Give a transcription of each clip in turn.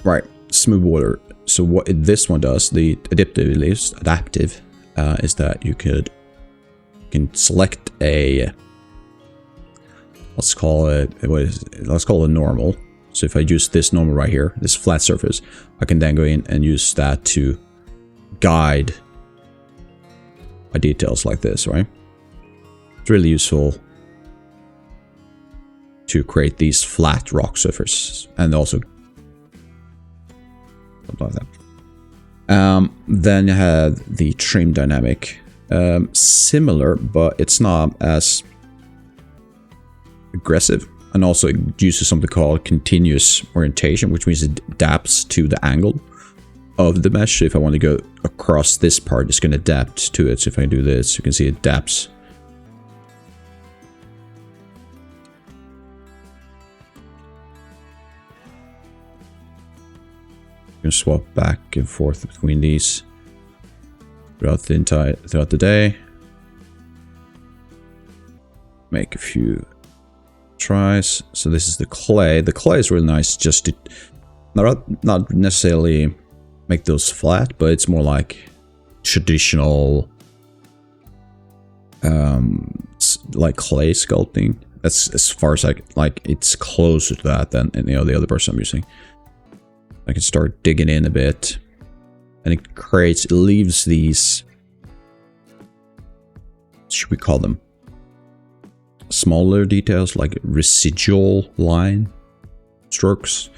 Right, smooth border. So what this one does, the adaptive, is that you can select a, let's call it a normal. So if I use this normal right here, this flat surface, I can then go in and use that to guide my details like this, right? It's really useful to create these flat rock surfaces, and also something like that. Then you have the TrimDynamic, similar, but it's not as aggressive, and also it uses something called continuous orientation, which means it adapts to the angle of the mesh. So if I want to go across this part, it's going to adapt to it. So if I do this, you can see it adapts. You can swap back and forth between these throughout the day. Make a few tries. So this is the clay. The clay is really nice, just to not necessarily make those flat, but it's more like traditional like clay sculpting. That's as far as it's closer to that than the other person I'm using. I can start digging in a bit, and it leaves these, should we call them smaller details, like residual line strokes,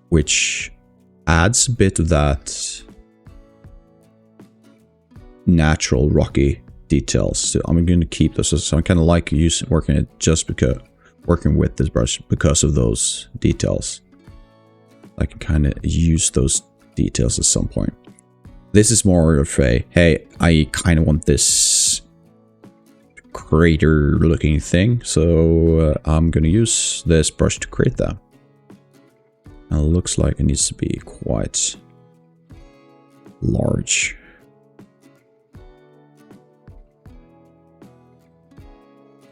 which adds a bit of that natural rocky details. So I'm going to keep those. So I kind of like working with this brush because of those details. I can kind of use those details at some point. This is more of a, hey, I kind of want this crater looking thing, so I'm going to use this brush to create that. And it looks like it needs to be quite large.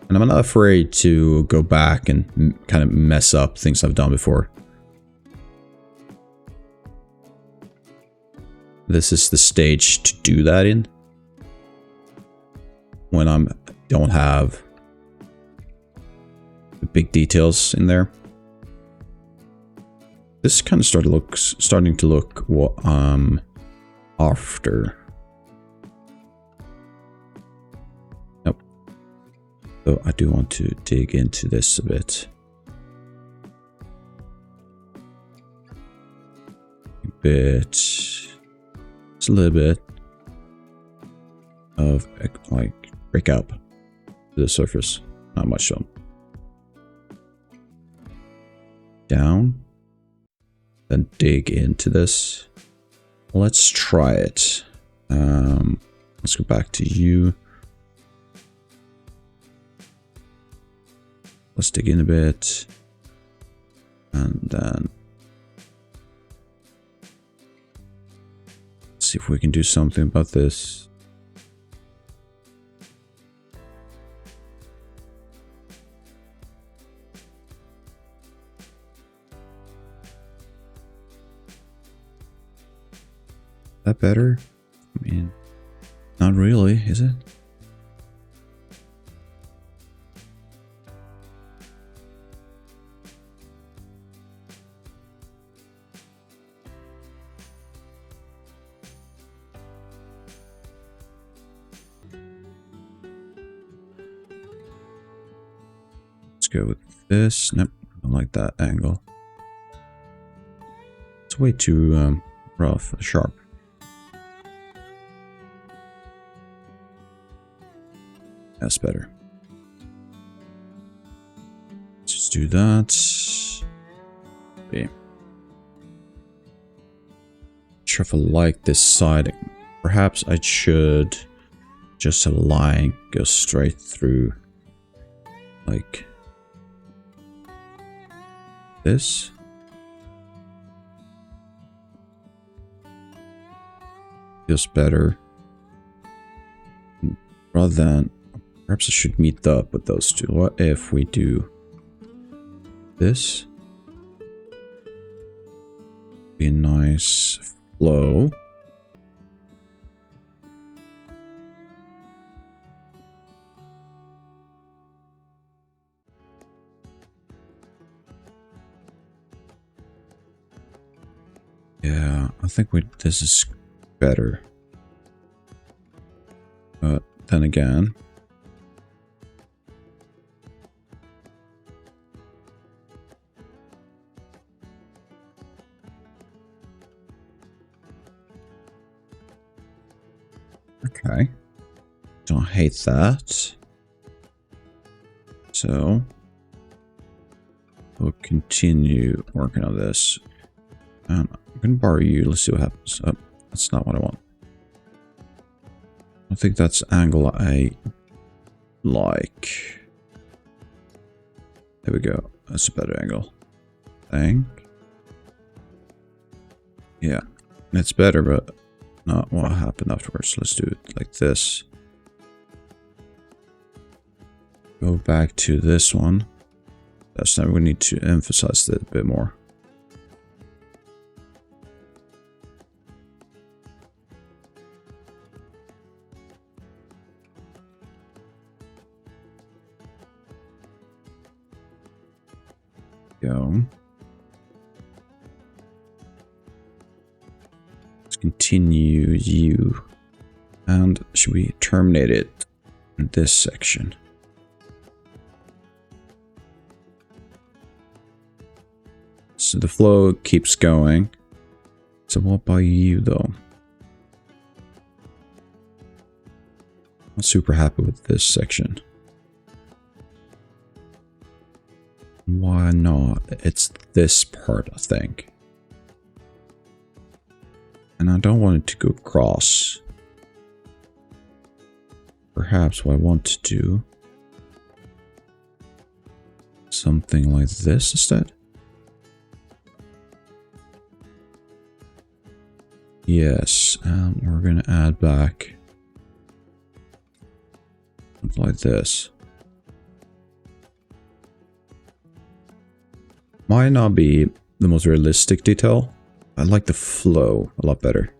And I'm not afraid to go back and kind of mess up things I've done before. This is the stage to do that in, when I don't have the big details in there. This kind of starting to look what I'm after. Nope. So I do want to dig into this a bit. Just a little bit of like break up to the surface, not much so. Down, then dig into this. Let's try it. Let's go back to you. Let's dig in a bit, and then see if we can do something about this. That better? I mean, not really, is it? Go with this. Nope, I don't like that angle. It's way too rough, sharp. That's better. Let's just do that. Okay. Not sure if I like this side. Perhaps I should just have a line go straight through, like this. Feels better. Rather than, perhaps I should meet up with those two. What if we do this? Be a nice flow. Yeah, I think this is better. But then again, okay, don't hate that. So we'll continue working on this. I'm gonna borrow you. Let's see what happens. Oh, that's not what I want. I think that's angle I like. There we go. That's a better angle. I think. Yeah, it's better, but not what happened afterwards. Let's do it like this. Go back to this one. That's now we need to emphasize it a bit more. Go. Let's continue you. And should we terminate it in this section? So the flow keeps going. So what about you though? Not super happy with this section. Why not? It's this part, I think. And I don't want it to go across. Perhaps what I want to do something like this instead. Yes, and we're gonna add back something like this. Might not be the most realistic detail. I like the flow a lot better.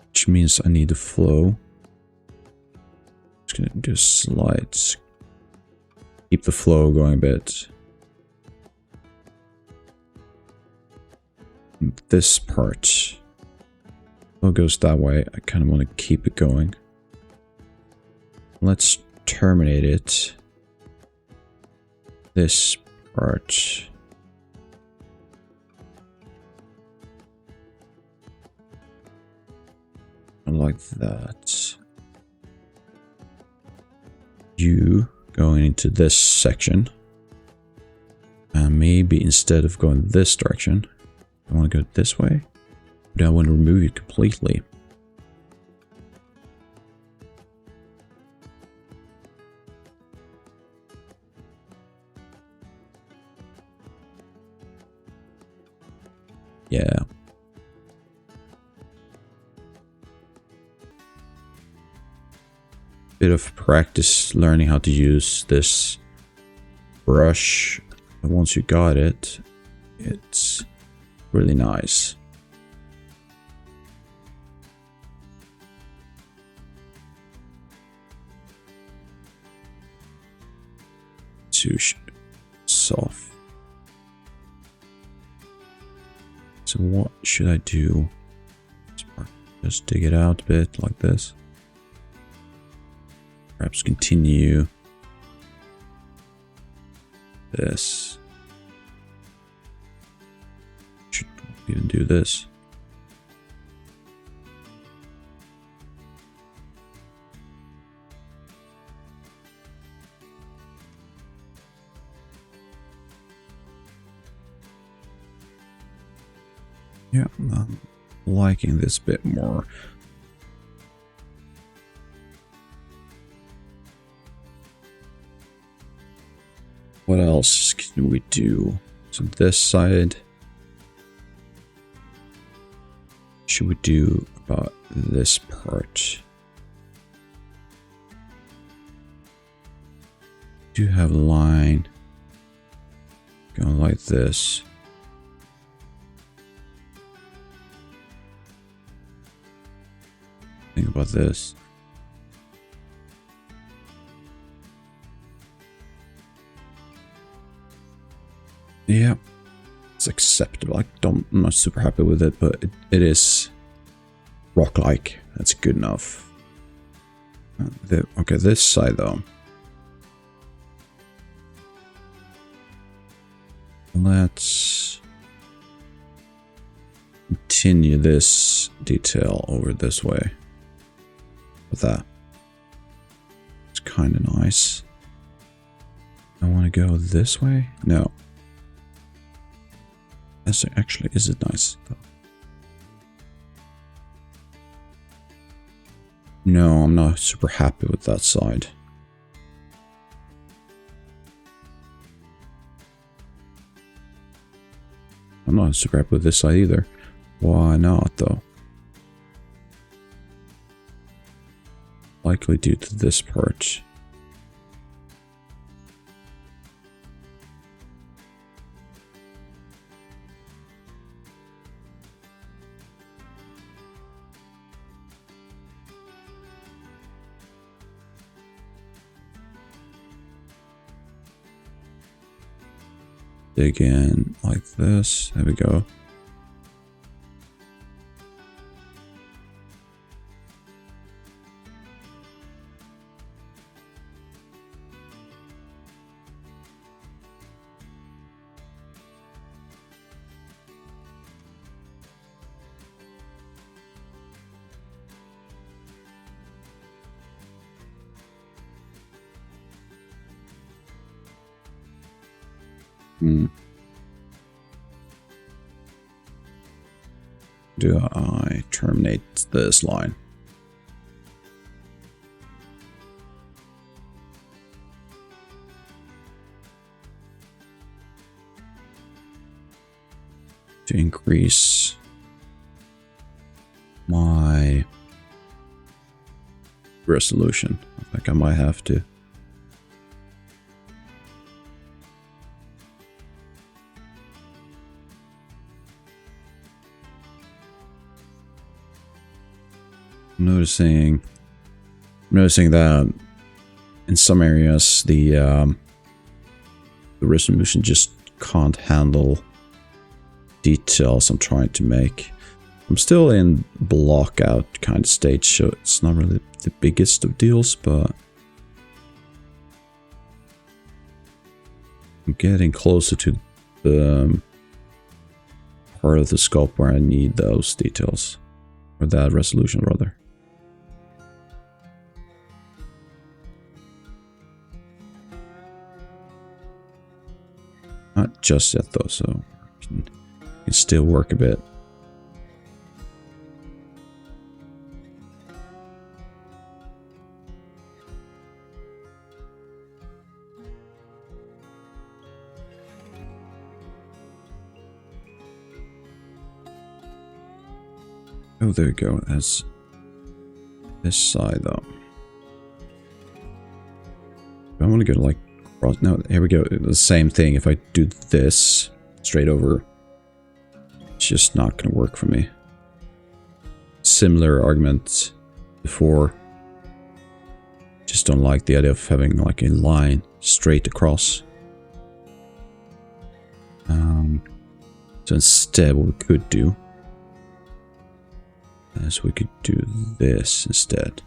Which means I need the flow. Just gonna do slides. Keep the flow going a bit. And this part. Well, it goes that way. I kind of want to keep it going. Let's terminate it. This part. Like that. You going into this section. And maybe instead of going this direction, I want to go this way. But I want to remove it completely. Yeah. Bit of practice learning how to use this brush. And once you got it, it's really nice. Too soft. So what should I do? Just dig it out a bit like this. Perhaps continue this. Should even do this. Yeah, I'm liking this bit more. What else can we do? So this side. Should we do about this part? Do have a line going like this. Think about this. Yeah, it's acceptable. I'm not super happy with it, but it is rock-like. That's good enough. Okay, this side though. Let's continue this detail over this way. With that. It's kind of nice. I want to go this way? No. Yes, actually, is it nice? No, I'm not super happy with that side. I'm not super happy with this side either. Why not, though? Likely due to this part. Dig in like this. There we go. Do I terminate this line? To increase my resolution. I think I might have to. Noticing that in some areas the resolution just can't handle details I'm trying to make. I'm still in block out kind of stage, so it's not really the biggest of deals, but I'm getting closer to the part of the sculpt where I need those details, or that resolution rather. Not just yet though, so I can still work a bit. Oh, there we go. That's this side though. I want to go like cross. No, here we go. The same thing. If I do this straight over, it's just not going to work for me. Similar arguments before. Just don't like the idea of having like a line straight across. So instead, what we could do is we could do this instead.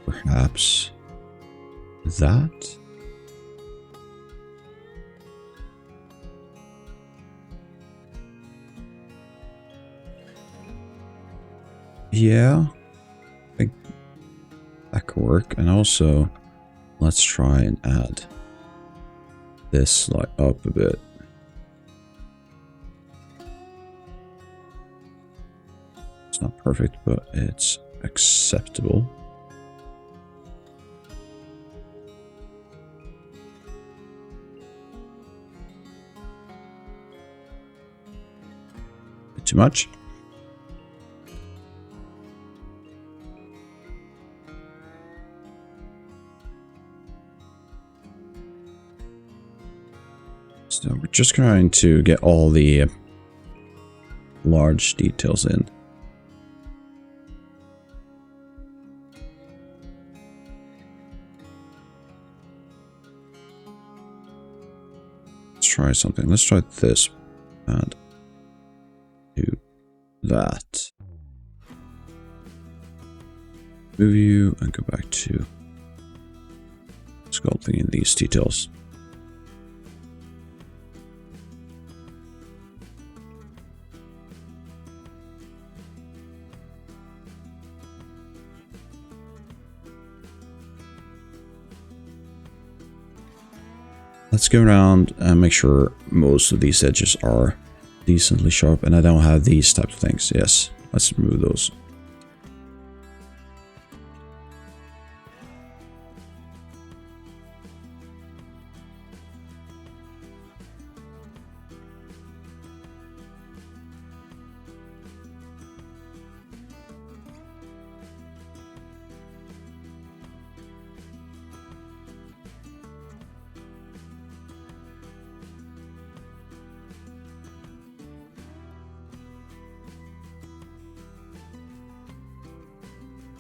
Perhaps that. Yeah, I think that could work. And also, let's try and add this like up a bit. It's not perfect, but it's acceptable. Bit too much. So we're just trying to get all the large details in. try something. Let's try this and do that. Move you and go back to sculpting in these details. Let's go around and make sure most of these edges are decently sharp, and I don't have these types of things. Yes, let's remove those.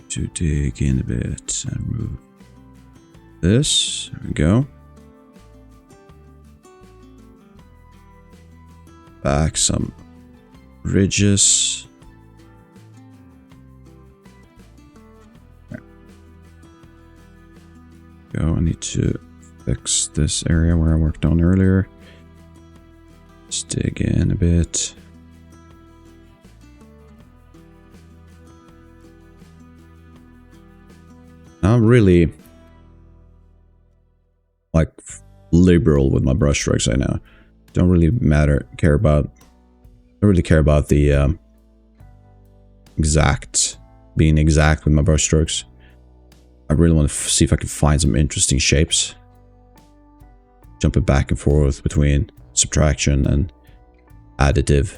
To dig in a bit and move this. There we go. Back some ridges. There. Go. I need to fix this area where I worked on earlier. Just dig in a bit. I'm really like liberal with my brush strokes right now. Don't really care about the being exact with my brush strokes. I really want to see if I can find some interesting shapes. Jumping back and forth between subtraction and additive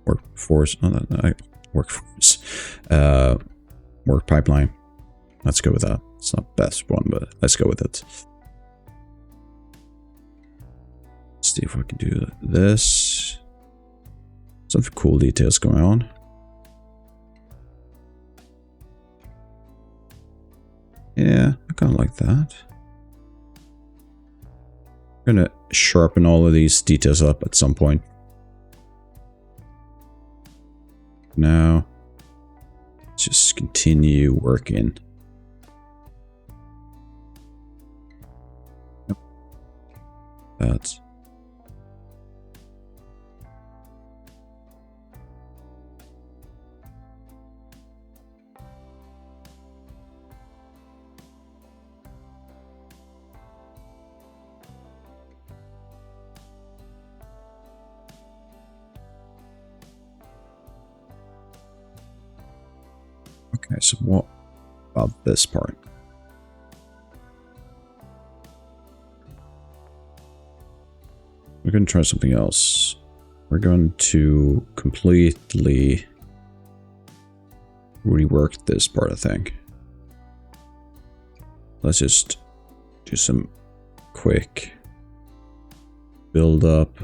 work pipeline. Let's go with that. It's not the best one, but let's go with it. Let's see if I can do this. Some cool details going on. Yeah, I kind of like that. I'm gonna sharpen all of these details up at some point. Now, let's just continue working. That. Okay, so what about this part? We're going to try something else. We're going to completely rework this part, I think. Let's just do some quick build up.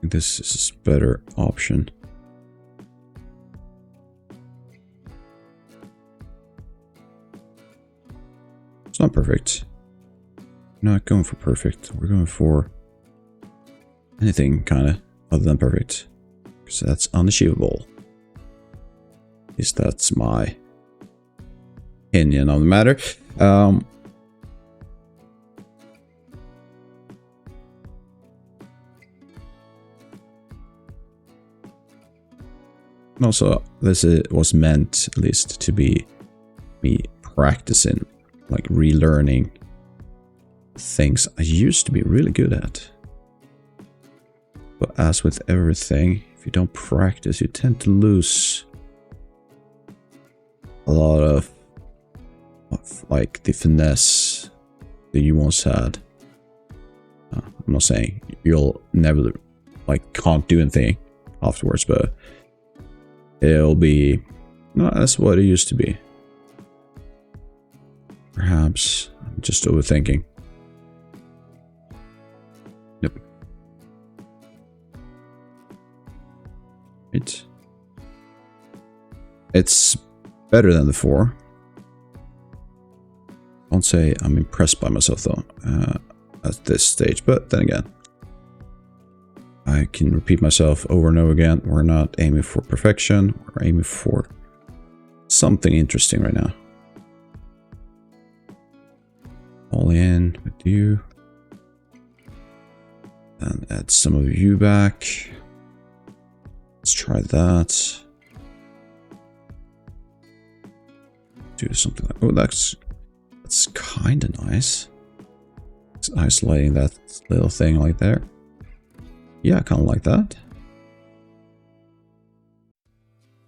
This is a better option. It's not perfect. We're not going for perfect. We're going for anything kind of other than perfect, because that's unachievable. At least that's my opinion on the matter. And also, this was meant, at least, to be me practicing, like relearning things I used to be really good at. But as with everything, if you don't practice, you tend to lose a lot of like the finesse that you once had. I'm not saying you'll never can't do anything afterwards, but it'll be, no, that's what it used to be. Perhaps I'm just overthinking. Nope. It's better than the 4. I won't say I'm impressed by myself though at this stage, but then again, I can repeat myself over and over again. We're not aiming for perfection, we're aiming for something interesting right now. All in with you. And add some of you back. Let's try that. Do something like, oh, that's kind of nice. It's isolating that little thing like there. Yeah, I kind of like that.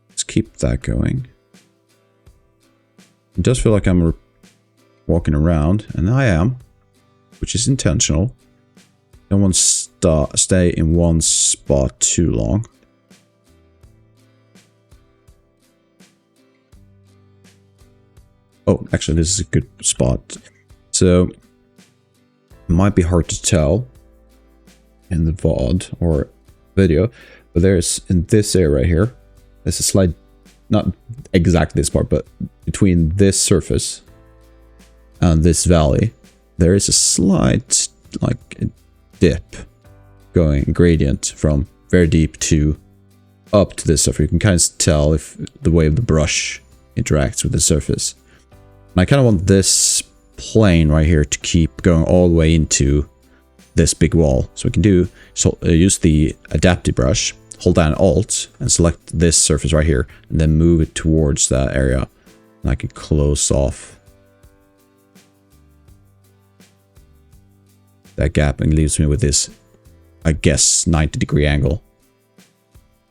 Let's keep that going. It does feel like I'm walking around, and I am, which is intentional. Don't want to stay in one spot too long. Oh, actually, this is a good spot. So, it might be hard to tell in the VOD or video, but there's, in this area right here, there's a slight, not exactly this part, but between this surface and this valley, there is a slight, like, dip going, gradient from very deep to up to this surface. You can kind of tell if the way the brush interacts with the surface. And I kind of want this plane right here to keep going all the way into this big wall. So we can do, so use the Adaptive brush, hold down Alt, and select this surface right here, and then move it towards that area. And I can close off that gap and leaves me with this, I guess, 90-degree angle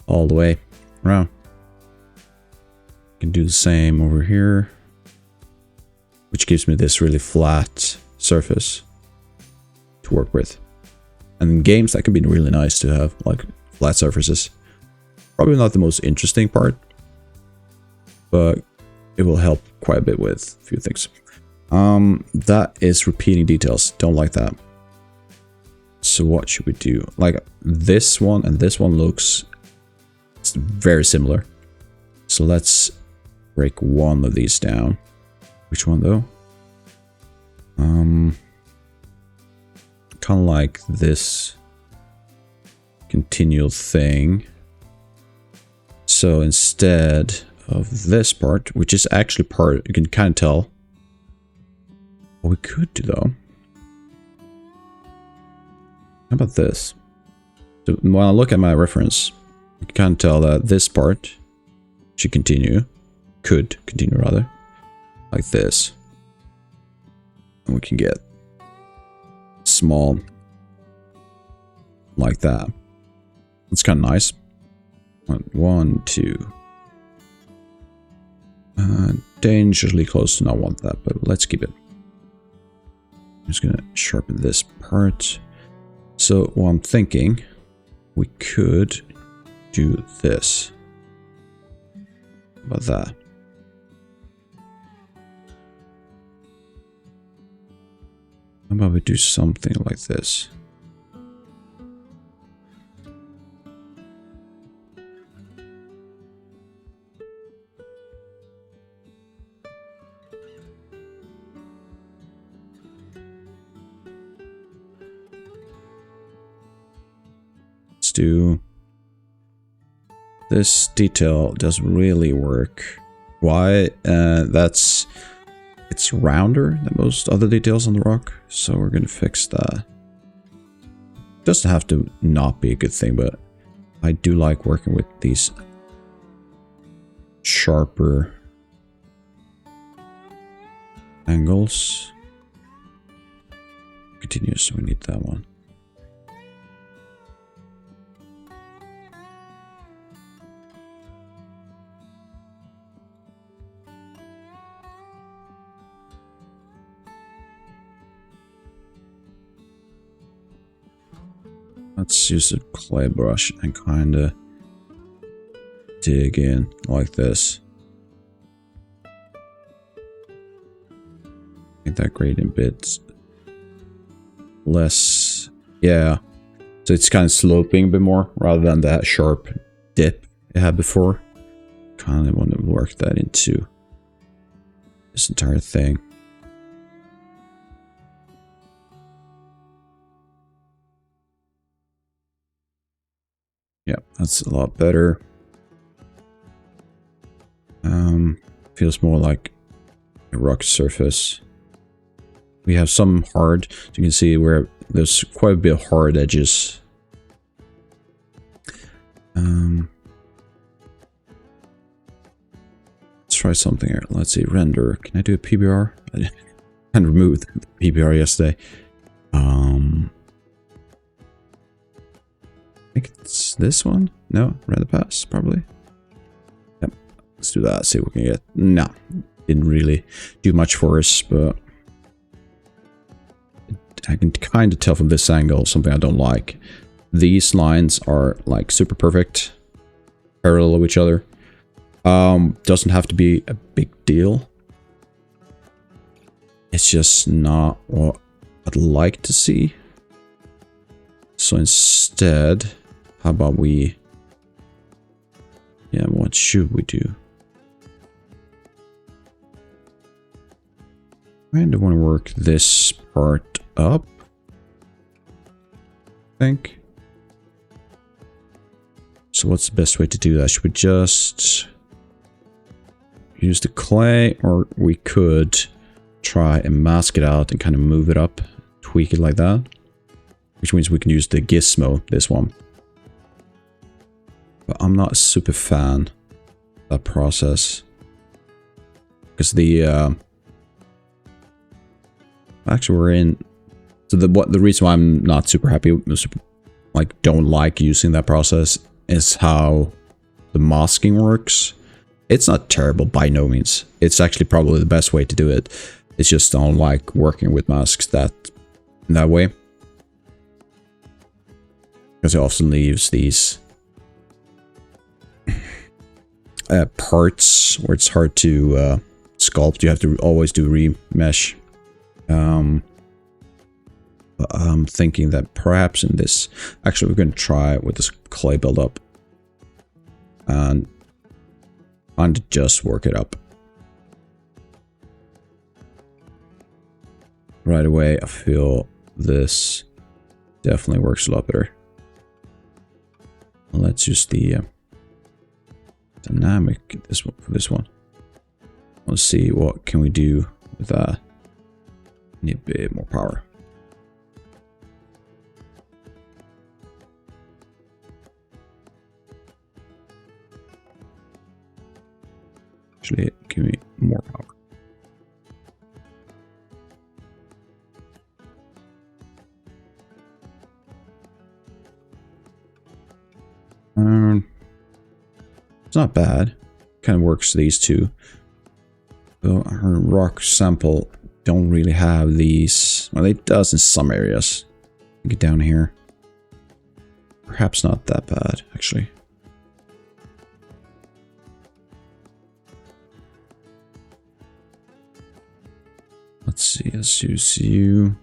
all the way around. Can do the same over here, which gives me this really flat surface to work with. And in games, that can be really nice to have, like, flat surfaces. Probably not the most interesting part, but it will help quite a bit with a few things. That is repeating details. Don't like that. So what should we do? Like, this one and this one looks very similar. So let's break one of these down. Which one though? Kind of like this continual thing. So instead of this part, which is actually part, you can kind of tell. What we could do though. How about this? So when I look at my reference, you can kind of tell that this part should continue. Could continue rather. Like this. And we can get small like that. It's kind of nice. 1, 2. Dangerously close to not want that, but let's keep it. I'm just gonna sharpen this part. So what I'm thinking, we could do this. How about that? How about we do something like this? Let's do this detail doesn't really work. Why? It's rounder than most other details on the rock, so we're gonna fix that. Doesn't have to not be a good thing, but I do like working with these sharper angles. Continue, so we need that one. Let's use a clay brush and kind of dig in like this. Make that gradient bit less. Yeah. So it's kind of sloping a bit more rather than that sharp dip it had before. Kind of want to work that into this entire thing. Yeah, that's a lot better. Feels more like a rock surface. We have some hard, so you can see where there's quite a bit of hard edges. Let's try something here. Let's see, render. Can I do a PBR? I removed the PBR yesterday. I think it's this one. No, render pass probably. Yep. Let's do that. See what we can get. No, didn't really do much for us, but I can kind of tell from this angle something I don't like. These lines are like super perfect, parallel of each other. Doesn't have to be a big deal. It's just not what I'd like to see. So instead, how about we... Yeah, what should we do? I kind of want to work this part up, I think. So what's the best way to do that? Should we just use the clay, or we could try and mask it out and kind of move it up, tweak it like that? Which means we can use the gizmo, this one. But I'm not a super fan of that process. Because the... actually, we're in... So the reason why I'm not super happy, like don't like using that process, is how the masking works. It's not terrible by no means. It's actually probably the best way to do it. It's just I don't like working with masks in that way. Because it often leaves these parts where it's hard to sculpt. You have to always do remesh. But I'm thinking that perhaps in this... Actually, we're going to try it with this clay buildup. And just work it up. Right away, I feel this definitely works a lot better. Let's use the dynamic for this one. Let's see what can we do with that. Need a bit more power. Actually, give me more power. It's not bad. Kind of works these two. Though her rock sample don't really have these. Well, it does in some areas. Get down here. Perhaps not that bad, actually. Let's see, let's use you.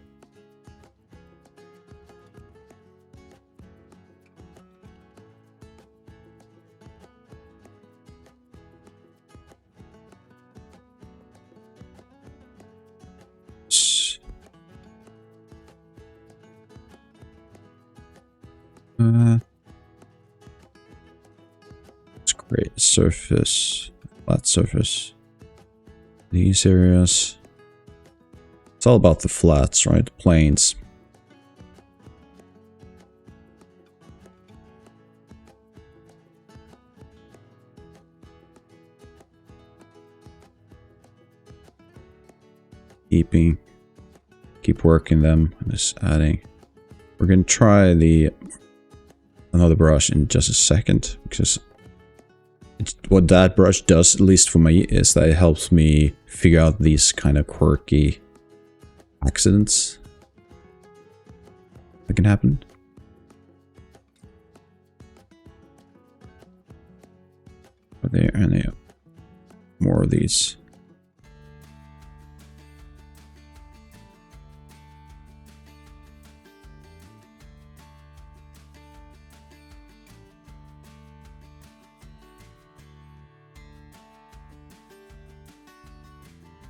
Let's create a surface, flat surface. These areas. It's all about the flats, right? The planes. Keep working them, and just adding. We're gonna try another brush in just a second, because what that brush does, at least for me, is that it helps me figure out these kind of quirky accidents that can happen. Are there any more of these?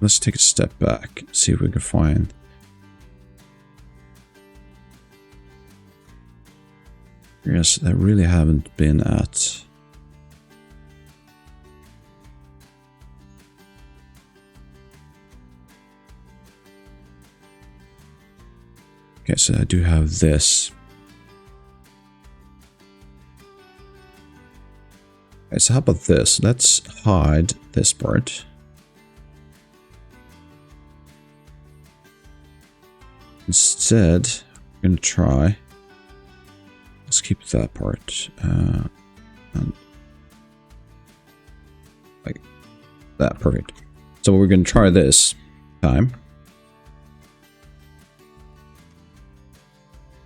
Let's take a step back, see if we can find. Yes, I really haven't been at. Okay, so I do have this. Okay, so how about this? Let's hide this part. Instead, we're going to try. Let's keep that part. And like that, perfect. So we're going to try this time.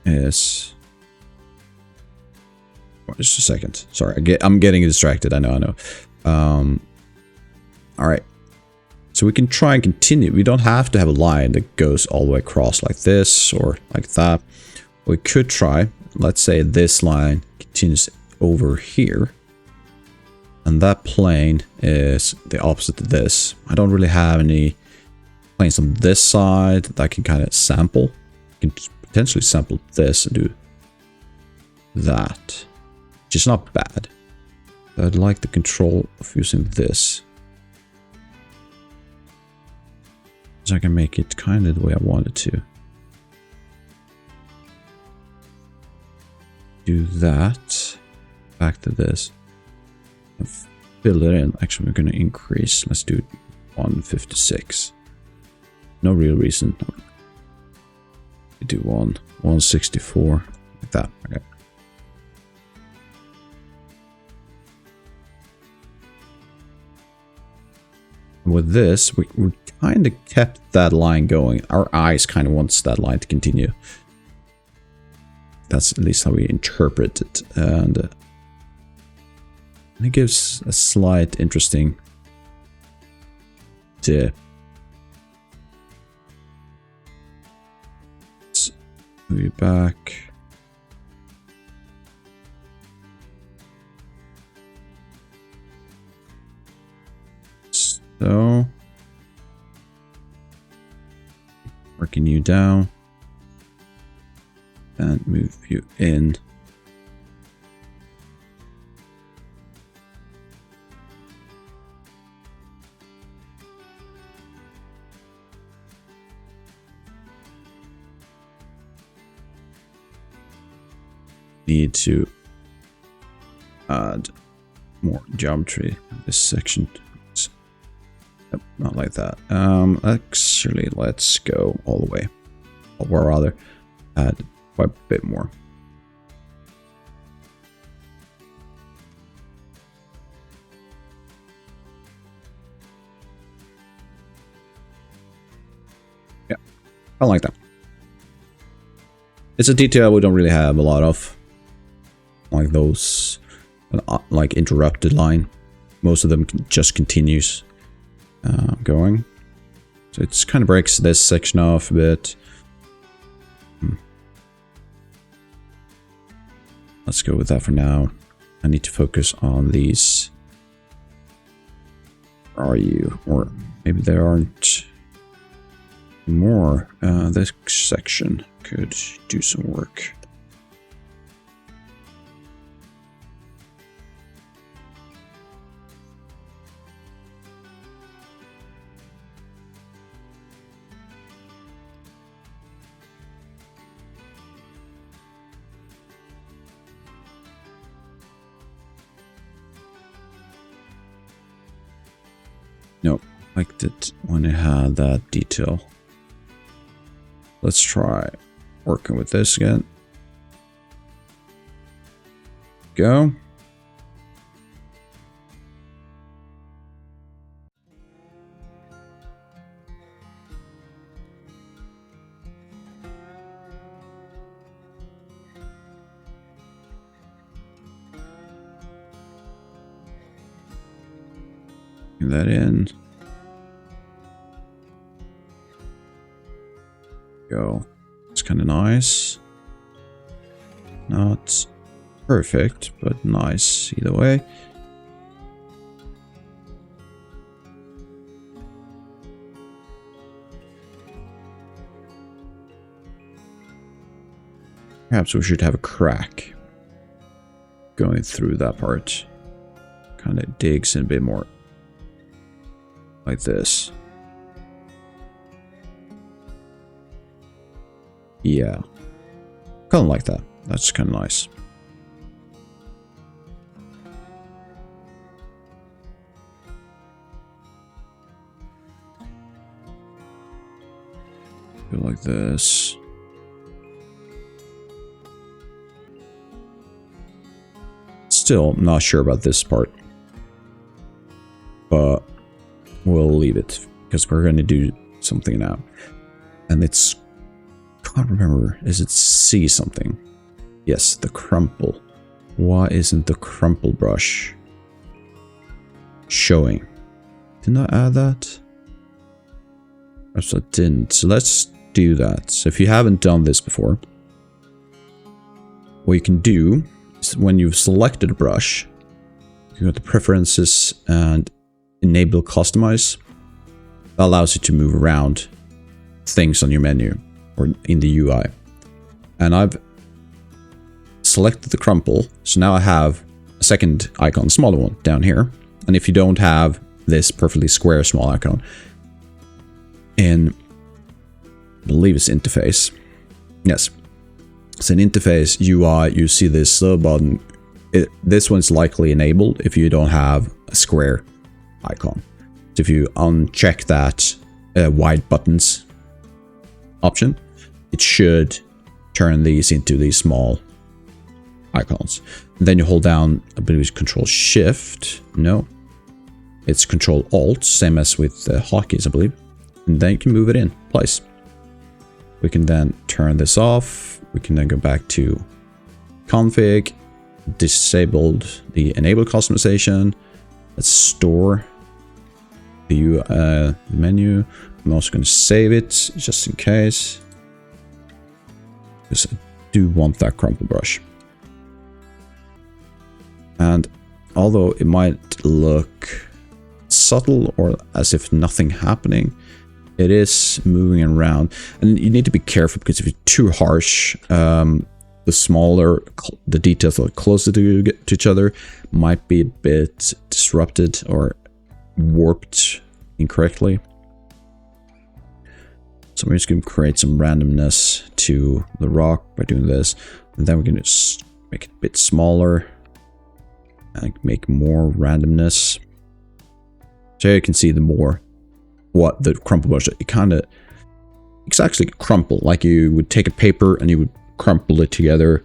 Is just a second. Sorry, I'm getting distracted. I know. All right. So we can try and continue. We don't have to have a line that goes all the way across like this or like that. We could try. Let's say this line continues over here. And that plane is the opposite of this. I don't really have any planes on this side that I can kind of sample. I can potentially sample this and do that, which is not bad. I'd like the control of using this, so I can make it kind of the way I want it to. Do that. Back to this. And fill it in. Actually, we're going to increase. Let's do 156. No real reason. We do 164 like that. Okay. With this, we kind of kept that line going. Our eyes kind of wants that line to continue. That's at least how we interpret it, and it gives a slight interesting dip. Move you back. So, working you down and move you in. Need to add more geometry in this section. Nope, not like that. Actually, let's go all the way, or rather add quite a bit more. Yeah, I like that. It's a detail we don't really have a lot of. Like those, like interrupted line. Most of them just continues going. So it kind of breaks this section off a bit. Let's go with that for now. I need to focus on these. Where are you? Or maybe there aren't more. This section could do some work. Nope, liked it when it had that detail. Let's try working with this again. Go. Get that in. Go. It's kind of nice. Not perfect, but nice either way. Perhaps we should have a crack going through that part. Kind of digs in a bit more. Like this. Yeah. Kind of like that. That's kind of nice. Go like this. Still not sure about this part. But we'll leave it because we're going to do something now. And it's... can't remember. Is it C something? Yes, the crumple. Why isn't the crumple brush showing? Didn't I add that? Perhaps I didn't. So let's do that. So if you haven't done this before, what you can do is when you've selected a brush, you go to preferences and enable customize. That allows you to move around things on your menu or in the UI. And I've selected the crumple, so now I have a second icon, smaller one down here. And if you don't have this perfectly square small icon in, I believe it's interface. Yes, it's an interface UI. You see this button. This one's likely enabled if you don't have a square icon. So if you uncheck that wide buttons option, it should turn these into these small icons. And then you hold down, I believe it's Control Shift. No, it's Control Alt, same as with the hotkeys, I believe. And then you can move it in place. We can then turn this off. We can then go back to config, disabled the enable customization. Let's store the menu. I'm also going to save it just in case, because I do want that crumple brush. And although it might look subtle or as if nothing happening, it is moving around. And you need to be careful, because if you're too harsh, the smaller the details are closer to each other might be a bit disrupted or warped incorrectly. So we're just going to create some randomness to the rock by doing this. And then we're going to just make it a bit smaller and make more randomness. So you can see the more what the crumple brush, it's actually crumple, like you would take a paper and you would crumple it together.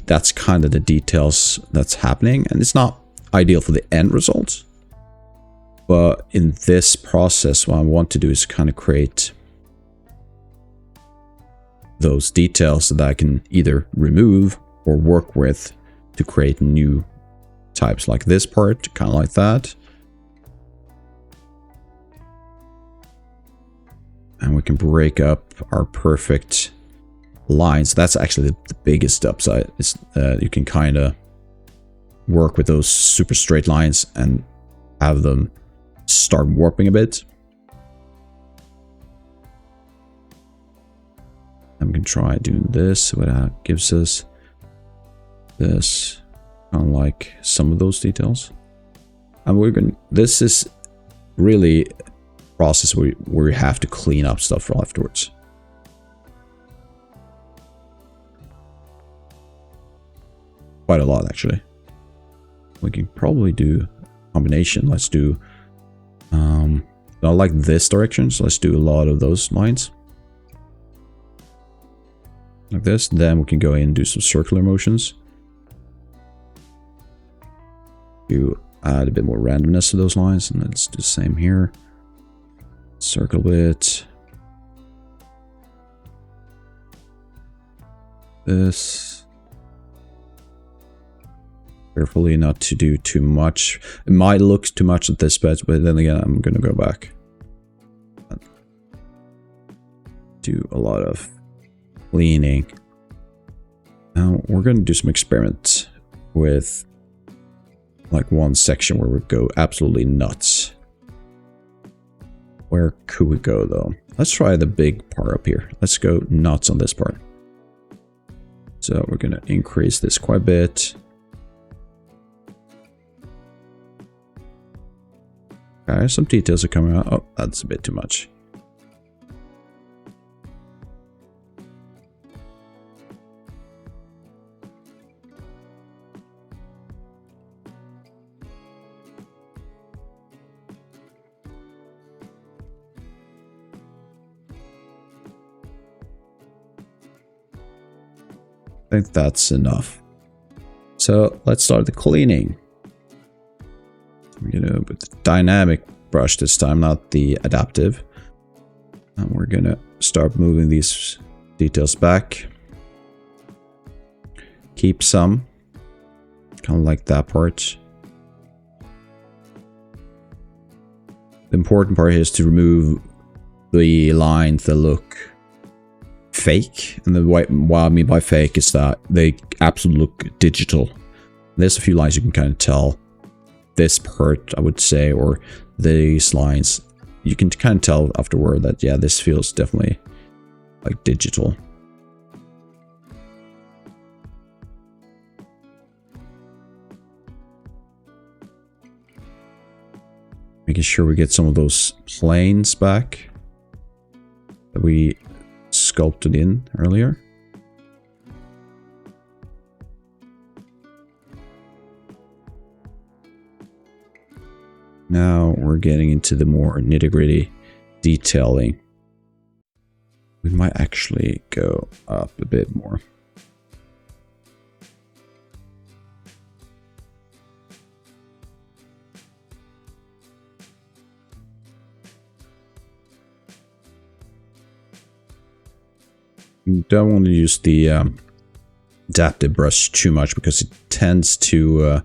That's kind of the details that's happening, and it's not ideal for the end result. But in this process, what I want to do is kind of create those details that I can either remove or work with to create new types, like this part, kind of like that. And we can break up our perfect lines. That's actually the biggest upside, is you can kind of work with those super straight lines and have them start warping a bit. And we can try doing this, what that gives us this, kind of like some of those details. And we're going, this is really process where we have to clean up stuff for afterwards. Quite a lot, actually. We can probably do a combination. Let's do I like this direction, so let's do a lot of those lines like this. Then we can go in and do some circular motions to add a bit more randomness to those lines. And let's do the same here. Circle it. This. Carefully not to do too much. It might look too much at this bit, but then again, I'm going to go back and do a lot of cleaning. Now we're going to do some experiments with like one section where we go absolutely nuts. Where could we go though? Let's try the big part up here. Let's go nuts on this part. So we're going to increase this quite a bit. Okay, some details are coming out. Oh, that's a bit too much. I think that's enough. So let's start the cleaning. We're gonna with the dynamic brush this time, not the adaptive. And we're gonna start moving these details back. Keep some, kind of like that part. The important part here is to remove the lines that look fake, and what I mean by fake is that they absolutely look digital. There's a few lines you can kind of tell. This part, I would say, or these lines, you can kind of tell afterward that, yeah, this feels definitely like digital. Making sure we get some of those planes back that we sculpted in earlier. Now we're getting into the more nitty-gritty detailing. We might actually go up a bit more. You don't want to use the adaptive brush too much because it tends to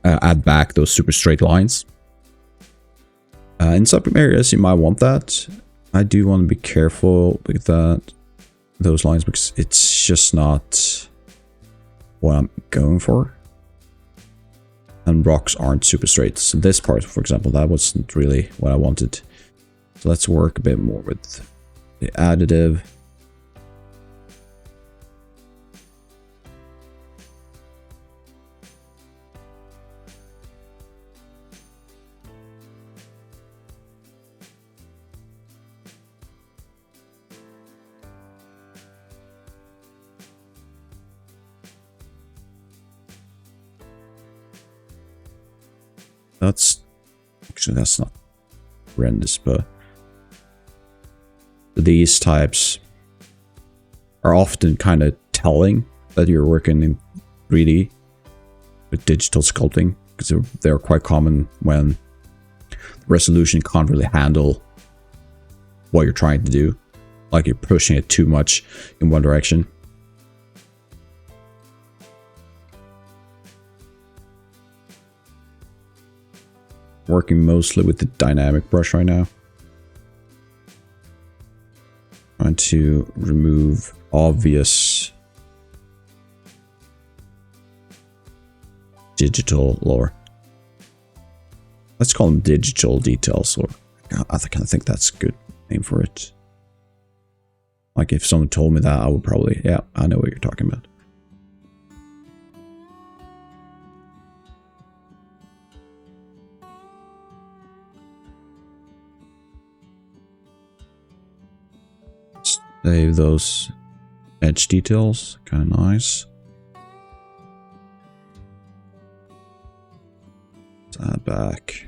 add back those super straight lines. In some areas you might want that. I do want to be careful with those lines, because it's just not what I'm going for. And rocks aren't super straight. So this part, for example, that wasn't really what I wanted. So let's work a bit more with the additive. That's not horrendous, but these types are often kind of telling that you're working in 3D with digital sculpting, because they're quite common when the resolution can't really handle what you're trying to do, like you're pushing it too much in one direction. Working mostly with the dynamic brush right now. Trying to remove obvious digital, or let's call them digital details, or I kind of think that's a good name for it. Like if someone told me that, I would probably, yeah, I know what you're talking about. Save those edge details, kind of nice. Add back.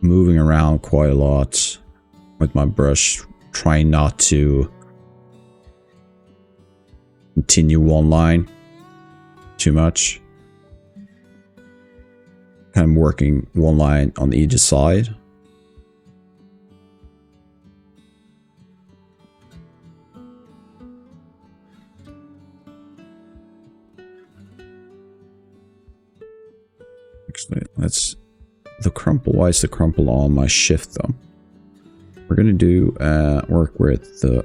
Moving around quite a lot with my brush, trying not to continue one line too much. Kind of working one line on each side. Actually, let's the crumple. Why is the crumple on my shift though? We're gonna do work with the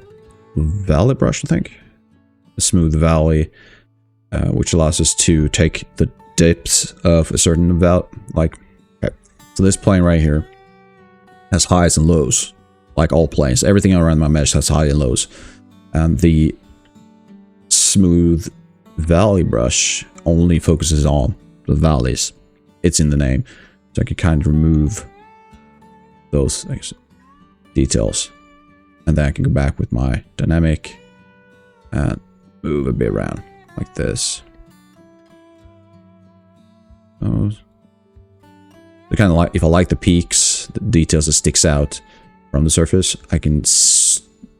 valley brush, I think. The smooth valley, which allows us to take the dips of a certain valley, like, okay, So this plane right here has highs and lows, like all planes. Everything around my mesh has highs and lows. And the smooth valley brush only focuses on the valleys. It's in the name. So I can kind of remove those details. And then I can go back with my dynamic and move a bit around like this. Those. So kind of like, if I like the peaks, the details that sticks out from the surface, I can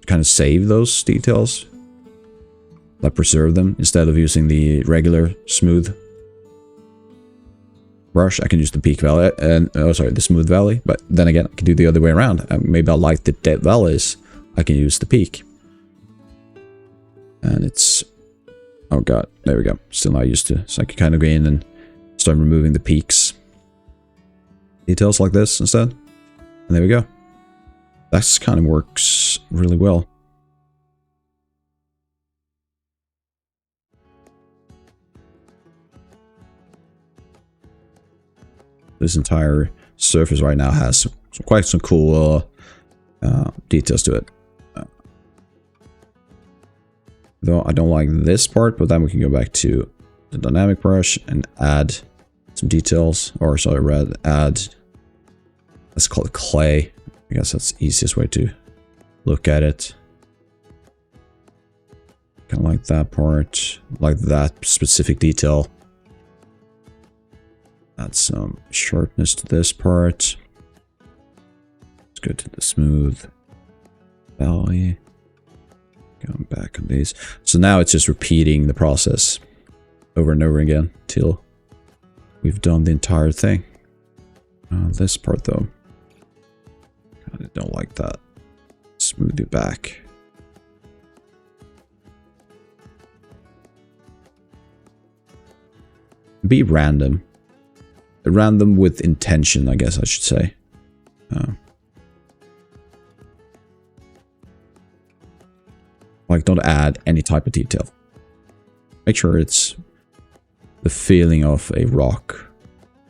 kind of save those details, like preserve them instead of using the regular smooth brush. I can use the peak valley and the smooth valley. But then again, I can do the other way around. Maybe I like the dead valleys. I can use the peak, and it's oh god, there we go. Still not used to, so I can kind of go in and start removing the peaks details like this instead, and there we go. That kind of works really well. This entire surface right now has quite some cool details to it. Though I don't like this part, but then we can go back to the dynamic brush and add some details, or sorry, add, let's call it clay. I guess that's the easiest way to look at it. Kind of like that part, like that specific detail. Add some sharpness to this part. Let's go to the smooth valley. Going back on these. So now it's just repeating the process over and over again till we've done the entire thing. This part though, I don't like that. Smooth it back. Be random. Random with intention, I guess I should say. Like, don't add any type of detail. Make sure it's the feeling of a rock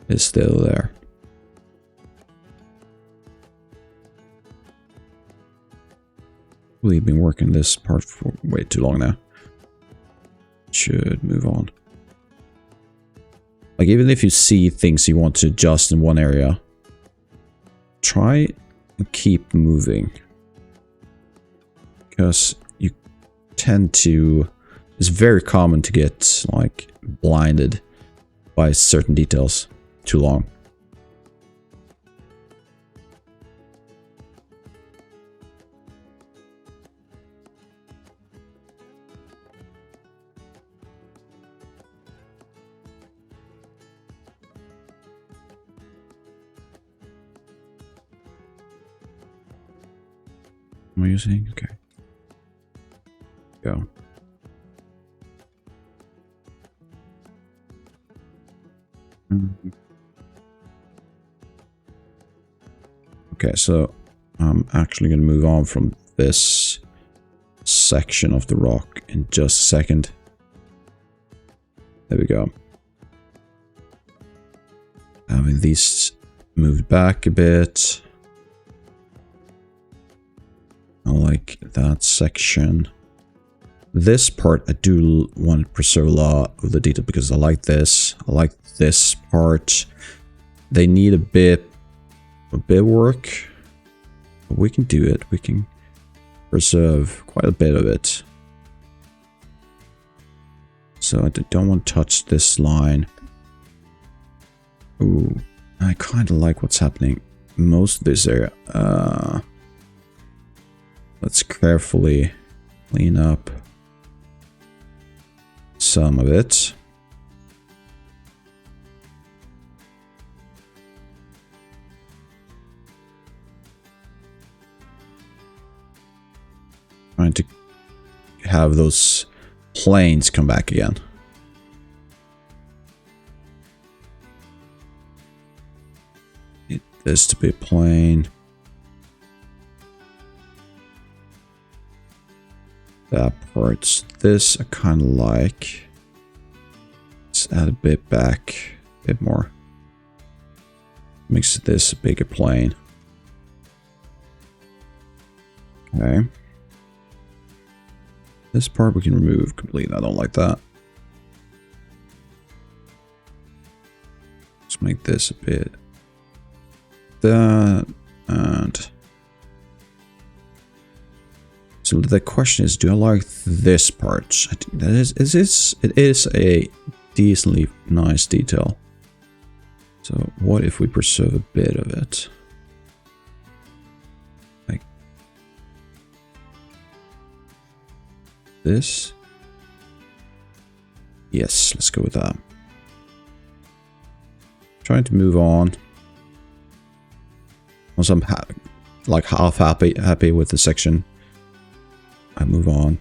is still there. We've been working this part for way too long now. Should move on. Like, even if you see things you want to adjust in one area, try and keep moving. Because you tend to... It's very common to get, like, blinded by certain details too long. Am I using? Okay. Go. Okay, so I'm actually going to move on from this section of the rock in just a second. There we go. Having these moved back a bit. I like that section. This part I do want to preserve a lot of the detail because I like this. I like this part. They need a bit work, but we can do it. We can preserve quite a bit of it. So I don't want to touch this line. Ooh, I kind of like what's happening most of this area. Let's carefully clean up some of it. Trying to have those planes come back again. Need this to be plain. That part. This I kind of like. Let's add a bit back, a bit more. Makes this a bigger plane. Okay. This part we can remove completely. I don't like that. Let's make this a bit that, and so the question is, do I like this part? I think that it is a decently nice detail. So what if we preserve a bit of it? Like this? Yes, let's go with that. Trying to move on. Once I'm like half happy with the section, I move on.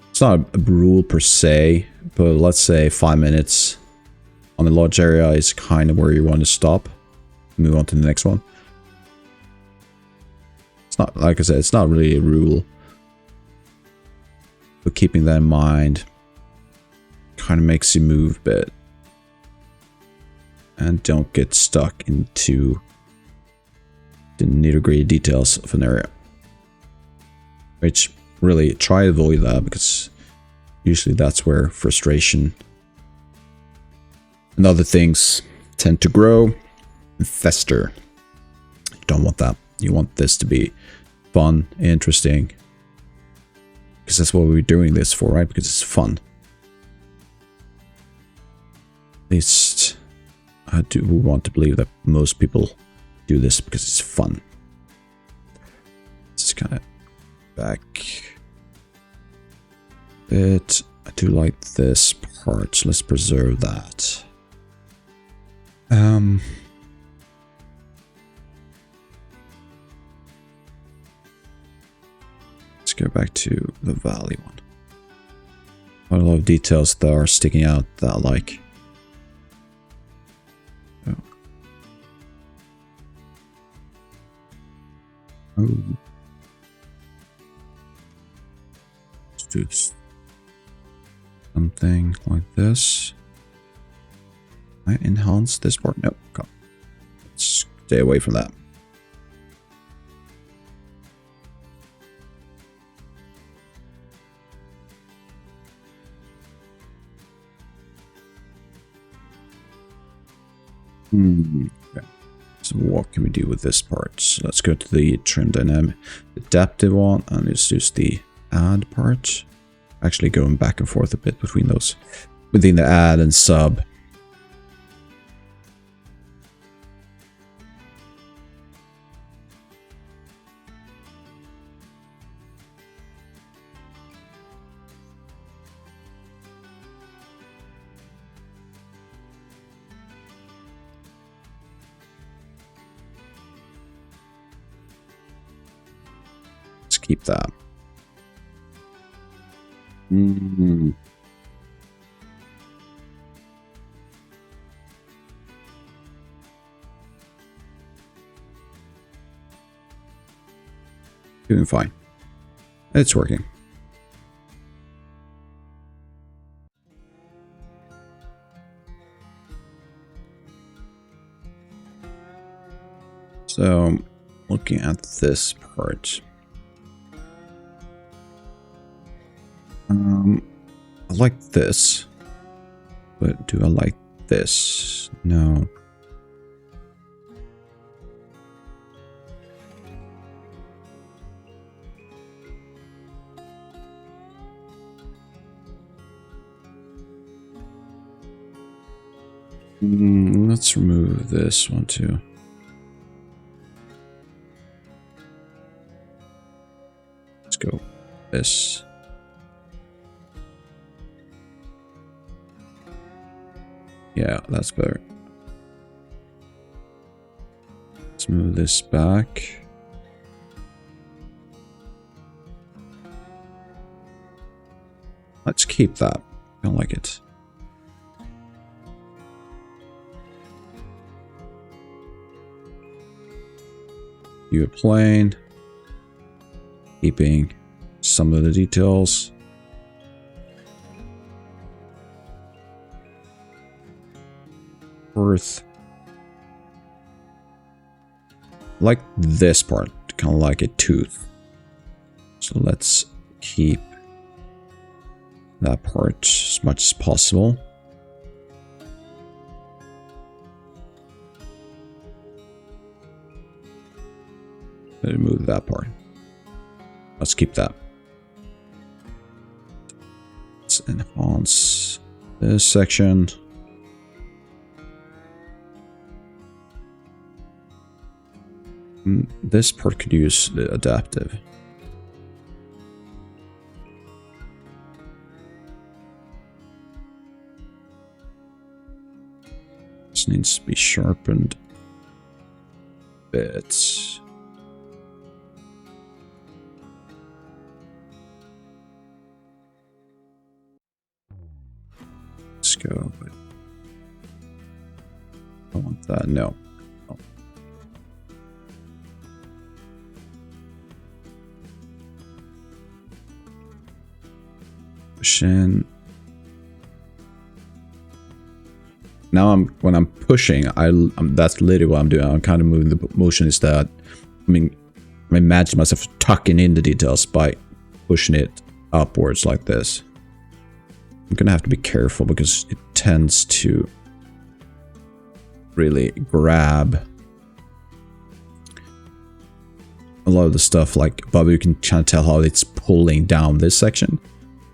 It's not a rule per se, but let's say 5 minutes on the large area is kind of where you want to stop. Move on to the next one. It's not, like I said, it's not really a rule, but keeping that in mind kind of makes you move a bit and don't get stuck into the nitty-gritty details of an area. Which, really, try to avoid that, because usually that's where frustration and other things tend to grow and fester. You don't want that. You want this to be fun, interesting, because that's what we're doing this for, right? Because it's fun. At least I do want to believe that most people do this because it's fun. It's kind of back a bit. I do like this part, so let's preserve that. Let's go back to the valley one. Quite a lot of details that are sticking out that I like. Oh. Let's do something like this. I enhance this part? No, come. Let's stay away from that. Okay. So what can we do with this part? So let's go to the TrimDynamic adaptive one and let's use the add part. Actually going back and forth a bit between those, within the add and sub. Keep that. Doing fine. It's working. So, looking at this part. I like this, but do I like this? No. Let's remove this one too. Let's go this. Yeah, that's better. Let's move this back. Let's keep that. I don't like it. You a plane. Keeping some of the details. Earth. like this part, kind of like a tooth. So let's keep that part as much as possible. Remove that part. Let's keep that. Let's enhance this section. This part could use the adaptive. This needs to be sharpened a bit. Let's go. I want that. No. Oh. Push in. Now when I'm pushing, that's literally what I'm doing. I'm kind of moving the motion is that, I imagine myself tucking in the details by pushing it upwards like this. I'm gonna have to be careful because it tends to really grab a lot of the stuff like above. You can kind of tell how it's pulling down this section.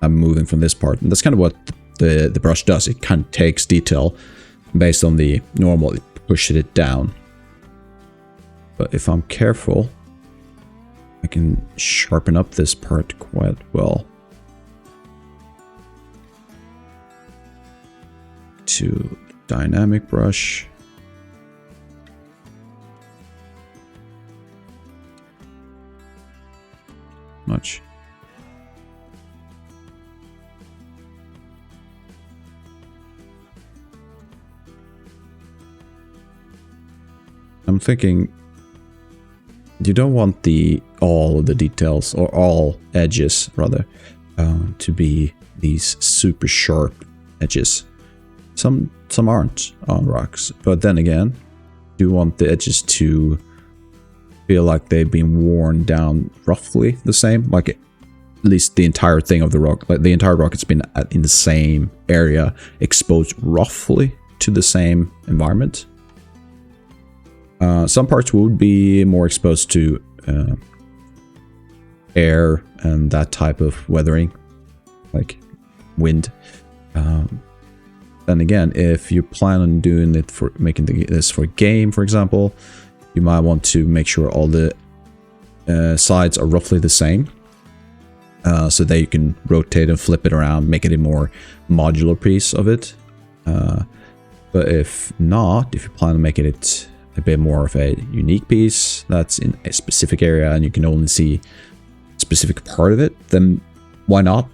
I'm moving from this part, and that's kind of what the brush does. It kind of takes detail based on the normal, it pushes it down. But if I'm careful, I can sharpen up this part quite well. To dynamic brush. Much. I'm thinking you don't want all the details, or all edges rather, to be these super sharp edges. Some aren't on rocks, but then again, you want the edges to feel like they've been worn down roughly the same, like at least the entire thing of the rock, like the entire rock has been in the same area, exposed roughly to the same environment. Some parts would be more exposed to air and that type of weathering, like wind. Then again, if you plan on doing it for making this for a game, for example, you might want to make sure all the sides are roughly the same, so that you can rotate and flip it around, make it a more modular piece of it. But if not, if you plan on making it a bit more of a unique piece that's in a specific area and you can only see a specific part of it, then why not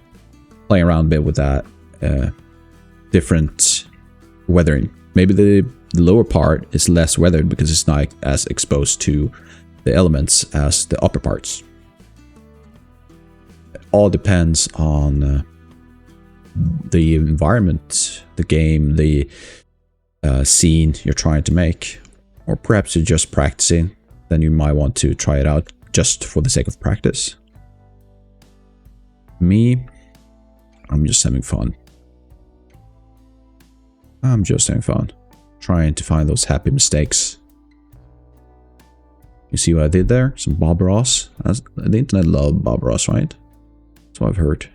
play around a bit with that different weathering. Maybe the lower part is less weathered because it's not as exposed to the elements as the upper parts. It all depends on the environment, the game, the scene you're trying to make. Or perhaps you're just practicing, then you might want to try it out just for the sake of practice. Me, I'm just having fun. I'm just having fun. Trying to find those happy mistakes. You see what I did there? Some Bob Ross. The internet love Bob Ross, right? That's what I've heard.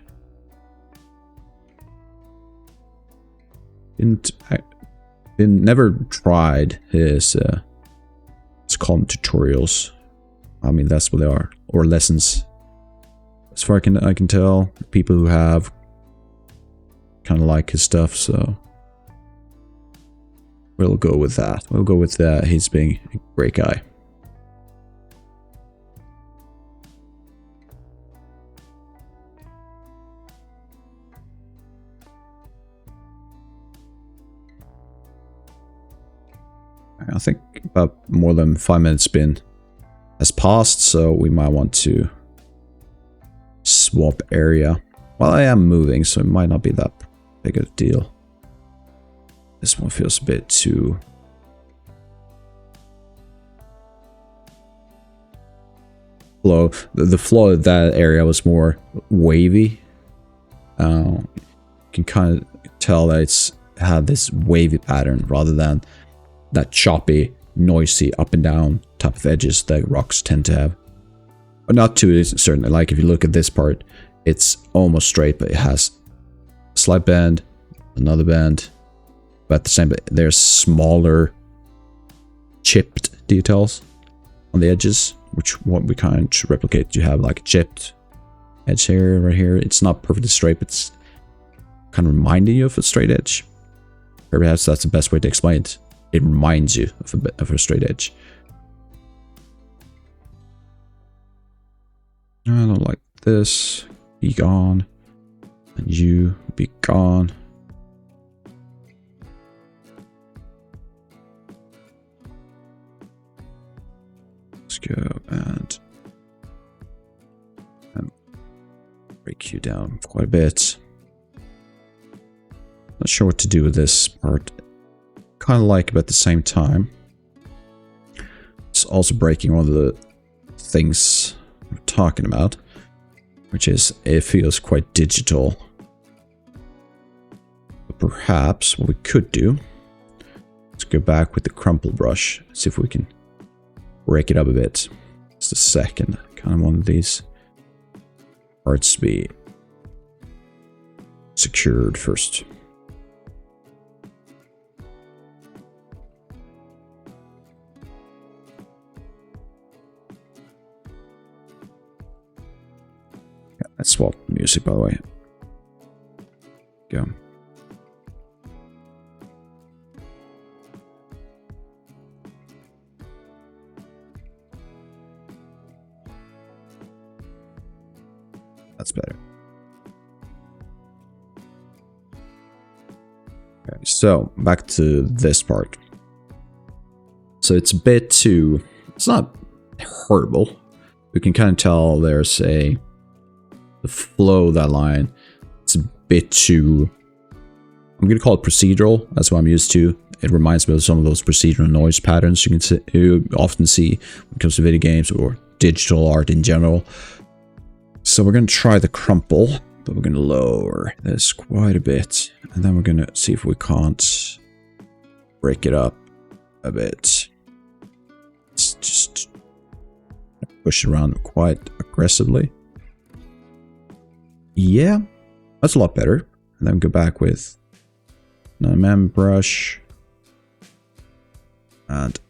Never tried his Sculpt tutorials. I mean, that's what they are, or lessons. As far as I can tell, people who have kind of like his stuff, so we'll go with that. We'll go with that. He's being a great guy. I think about more than 5 minutes has passed, so we might want to swap area. Well, I am moving, so it might not be that big a deal. This one feels a bit too flow. The flow of that area was more wavy. You can kind of tell that it's had this wavy pattern rather than that choppy, noisy up and down type of edges that rocks tend to have. But not too certainly. Like if you look at this part, it's almost straight, but it has a slight bend, another bend, but at the same time, there's smaller chipped details on the edges, which what we kind of replicate. You have like a chipped edge here, right here. It's not perfectly straight, but it's kind of reminding you of a straight edge. Perhaps that's the best way to explain it. It reminds you of a straight edge. I don't like this. Be gone. And you be gone. Let's go and break you down quite a bit. Not sure what to do with this part. Kind of like, but at the same time, it's also breaking one of the things we're talking about, which is it feels quite digital. But perhaps what we could do, let's go back with the Crumple Brush, see if we can break it up a bit. Just a second. Kind of want these parts to be secured first. Let's swap music, by the way. Go. That's better. Okay, so back to this part. So it's a bit too, it's not horrible. You can kind of tell there's the flow of that line, it's a bit too, I'm gonna call it procedural. That's what I'm used to. It reminds me of some of those procedural noise patterns you often see when it comes to video games or digital art in general. So we're gonna try the crumple, but we're gonna lower this quite a bit, and then we're gonna see if we can't break it up a bit. Let's just push it around quite aggressively. Yeah, that's a lot better. And then go back with ZBrush. And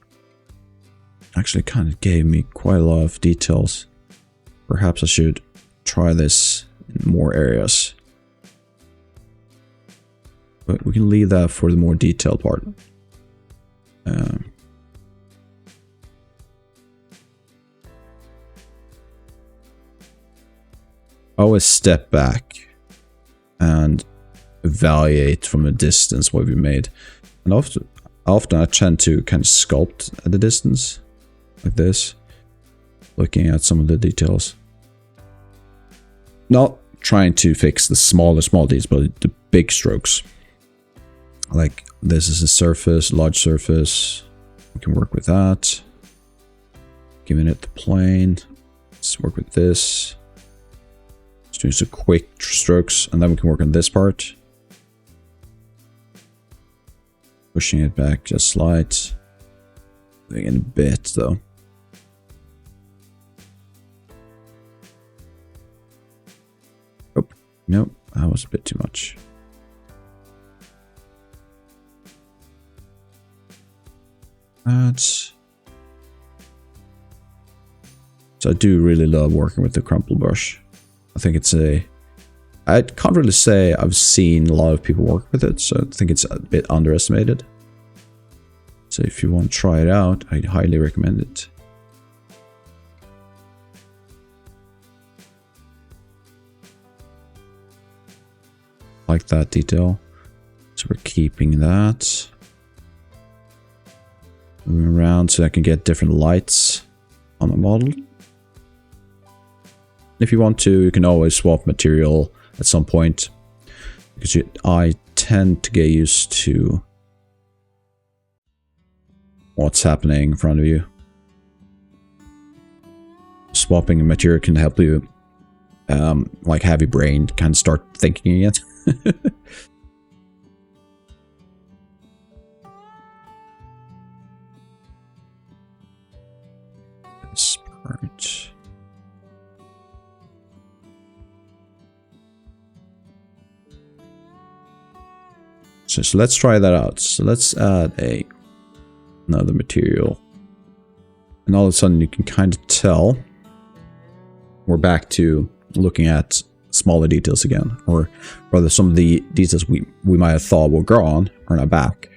actually kind of gave me quite a lot of details. Perhaps I should try this in more areas. But we can leave that for the more detailed part. Always step back and evaluate from a distance what we made. And often I tend to kind of sculpt at a distance, like this, looking at some of the details. Not trying to fix the small details, but the big strokes. Like this is a surface, large surface. We can work with that. Giving it the plane. Let's work with this. Just doing some quick strokes, and then we can work on this part. Pushing it back just slight. Doing it a bit though. Oh, nope, that was a bit too much. That's... So I do really love working with the Crumple Brush. I think it's I can't really say I've seen a lot of people work with it, so I think it's a bit underestimated. So if you want to try it out, I highly recommend it. Like that detail. So we're keeping that. Moving around so I can get different lights on the model. If you want to, you can always swap material at some point, because I tend to get used to what's happening in front of you. swapping a material can help you, like have your brain kind of start thinking it. This part. So let's try that out. So let's add another material. And all of a sudden you can kind of tell we're back to looking at smaller details again. Or rather some of the details we might have thought were gone are now back.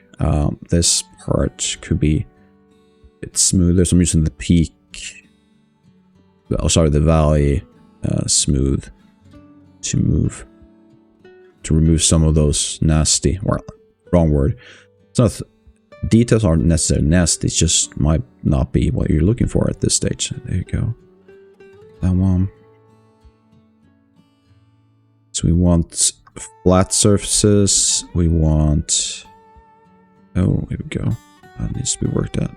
This part could be a bit smoother. So I'm using the peak. Oh, sorry, the valley smooth to remove some of those nasty, or wrong word. It's not, details aren't necessarily nasty, it just might not be what you're looking for at this stage. There you go. That one. So we want flat surfaces, we want, oh, here we go. That needs to be worked out.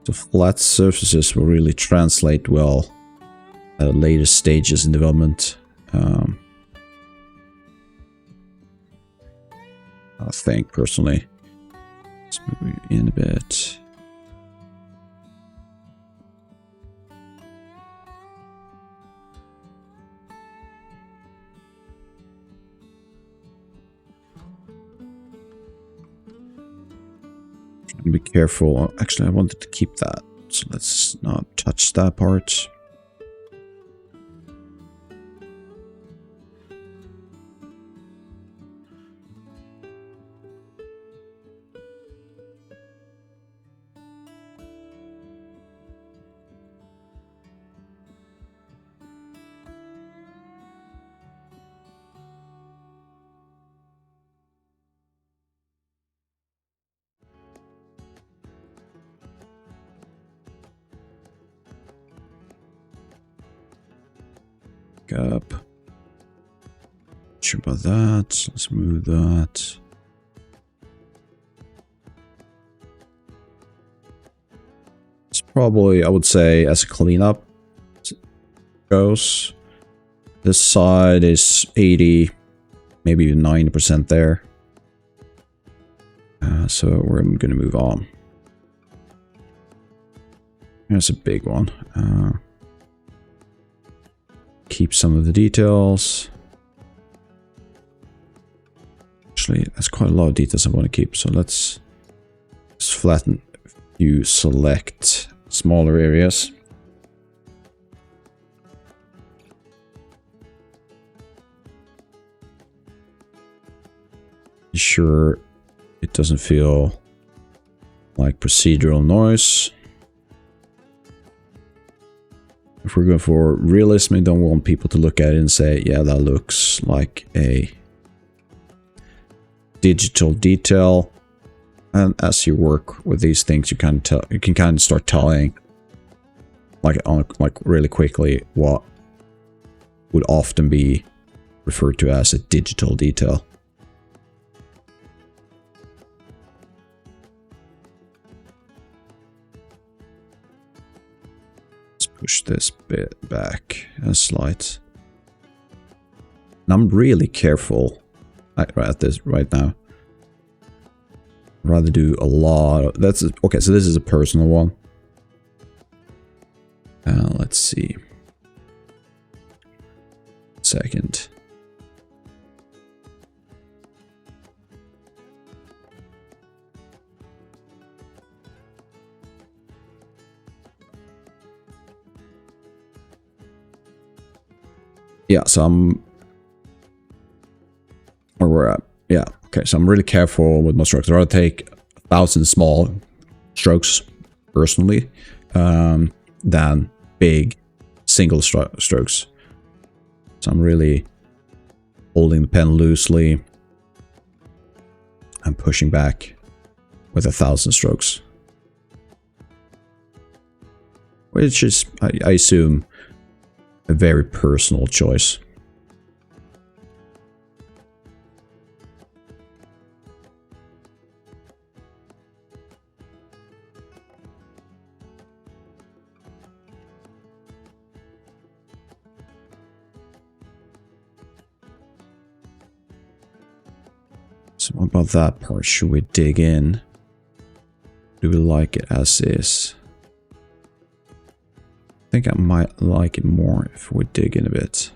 So flat surfaces will really translate well at later stages in development. I think personally. Let's move in a bit. Be careful. Actually, I wanted to keep that, so let's not touch that part. Up. Sure about that. Let's move that. It's probably, I would say, as a cleanup goes, this side is 80, maybe even 90% there. So we're going to move on. Here's a big one. Keep some of the details. Actually, that's quite a lot of details I want to keep. So let's just flatten a few select smaller areas. Be sure it doesn't feel like procedural noise. If we're going for realism, we don't want people to look at it and say, yeah, that looks like a digital detail. And as you work with these things, you can kind of start telling, like really quickly, what would often be referred to as a digital detail. Push this bit back a slight. And I'm really careful at this right now. I'd rather do a lot of, that's okay. So this is a personal one. Let's see. Second. Yeah, so I'm where we're at. Yeah, okay, so I'm really careful with my strokes. I'd rather take 1,000 small strokes personally than big single strokes. So I'm really holding the pen loosely and pushing back with 1,000 strokes. Which is, I assume, a very personal choice. So what about that part? Should we dig in? Do we like it as is? I think I might like it more if we dig in a bit.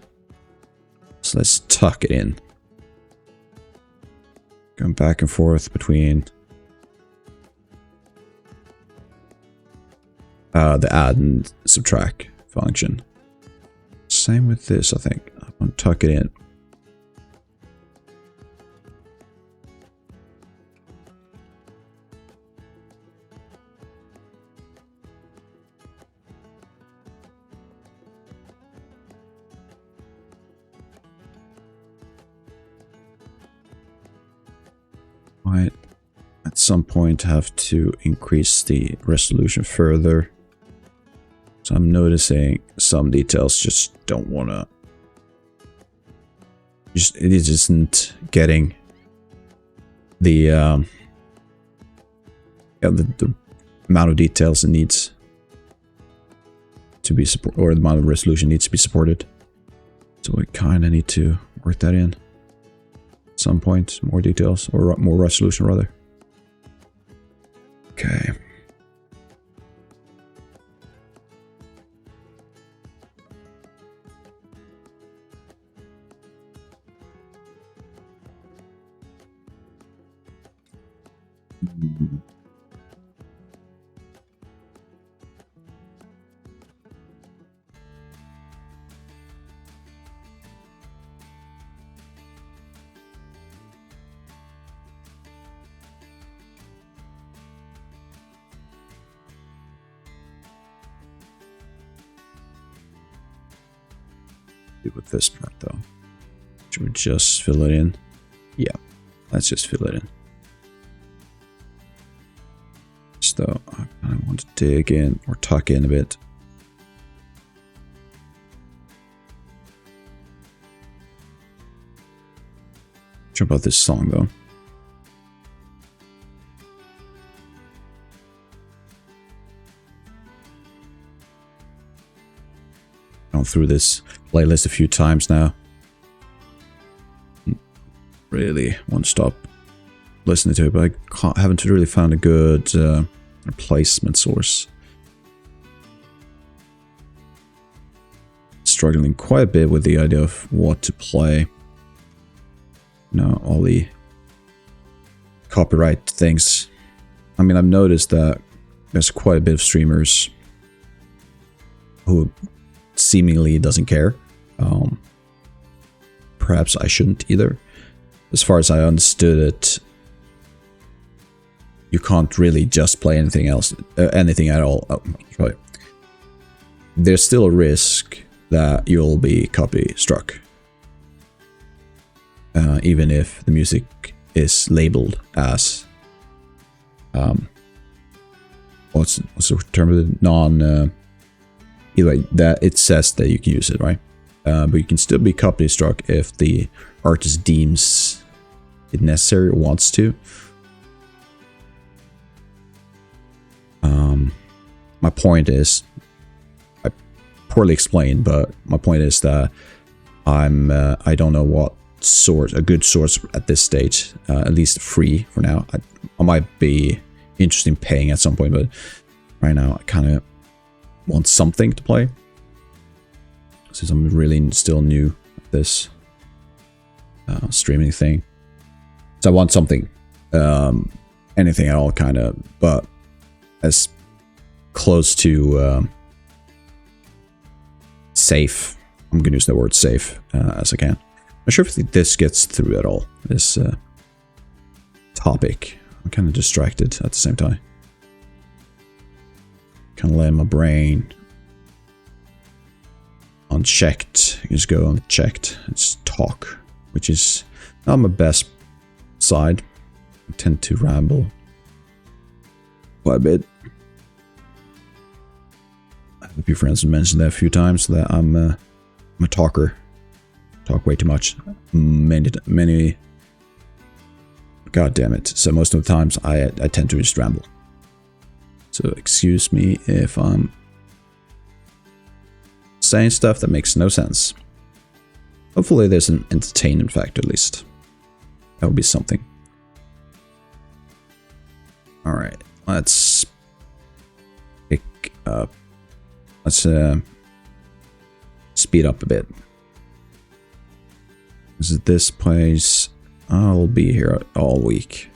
So let's tuck it in. Going back and forth between the add and subtract function. Same with this, I think. I'm gonna tuck it in. Might at some point have to increase the resolution further. So I'm noticing some details just don't wanna. It isn't getting the the amount of details it needs to be supported, or the amount of resolution needs to be supported. So we kind of need to work that in. Some point, more details, or more resolution rather. Okay. With this part though, should we just fill it in? Yeah, let's just fill it in. So I kind of want to dig in or tuck in a bit. Sure about this song though. Gone through this playlist a few times now. Really want to stop listening to it, but I haven't really found a good replacement source. Struggling quite a bit with the idea of what to play. You know, all the copyright things. I mean, I've noticed that there's quite a bit of streamers who seemingly doesn't care. Perhaps I shouldn't either. As far as I understood it, you can't really just play anything else, anything at all. Oh, right. There's still a risk that you'll be copy struck, even if the music is labeled as what's the term of it? Non. Either way, that it says that you can use it, right? But you can still be copy struck if the artist deems it necessary or wants to. My point is, I poorly explained, but my point is that I don't know what source, a good source at this stage, at least free for now. I might be interested in paying at some point, but right now I kind of want something to play, since I'm really still new at this streaming thing. So I want something, anything at all, kind of, but as close to safe, I'm gonna use the word safe as I can. I'm not sure if this gets through at all, this topic. I'm kind of distracted at the same time. Kind of letting my brain unchecked. You just go unchecked. It's talk, which is not my best side. I tend to ramble quite a bit. I have a few friends who mentioned that a few times, that I'm a talker. Talk way too much. Many. God damn it. So most of the times I tend to just ramble. So excuse me if I'm saying stuff that makes no sense. Hopefully there's an entertainment factor at least. That would be something. All right, let's pick up. Let's speed up a bit. Is it this place? I'll be here all week.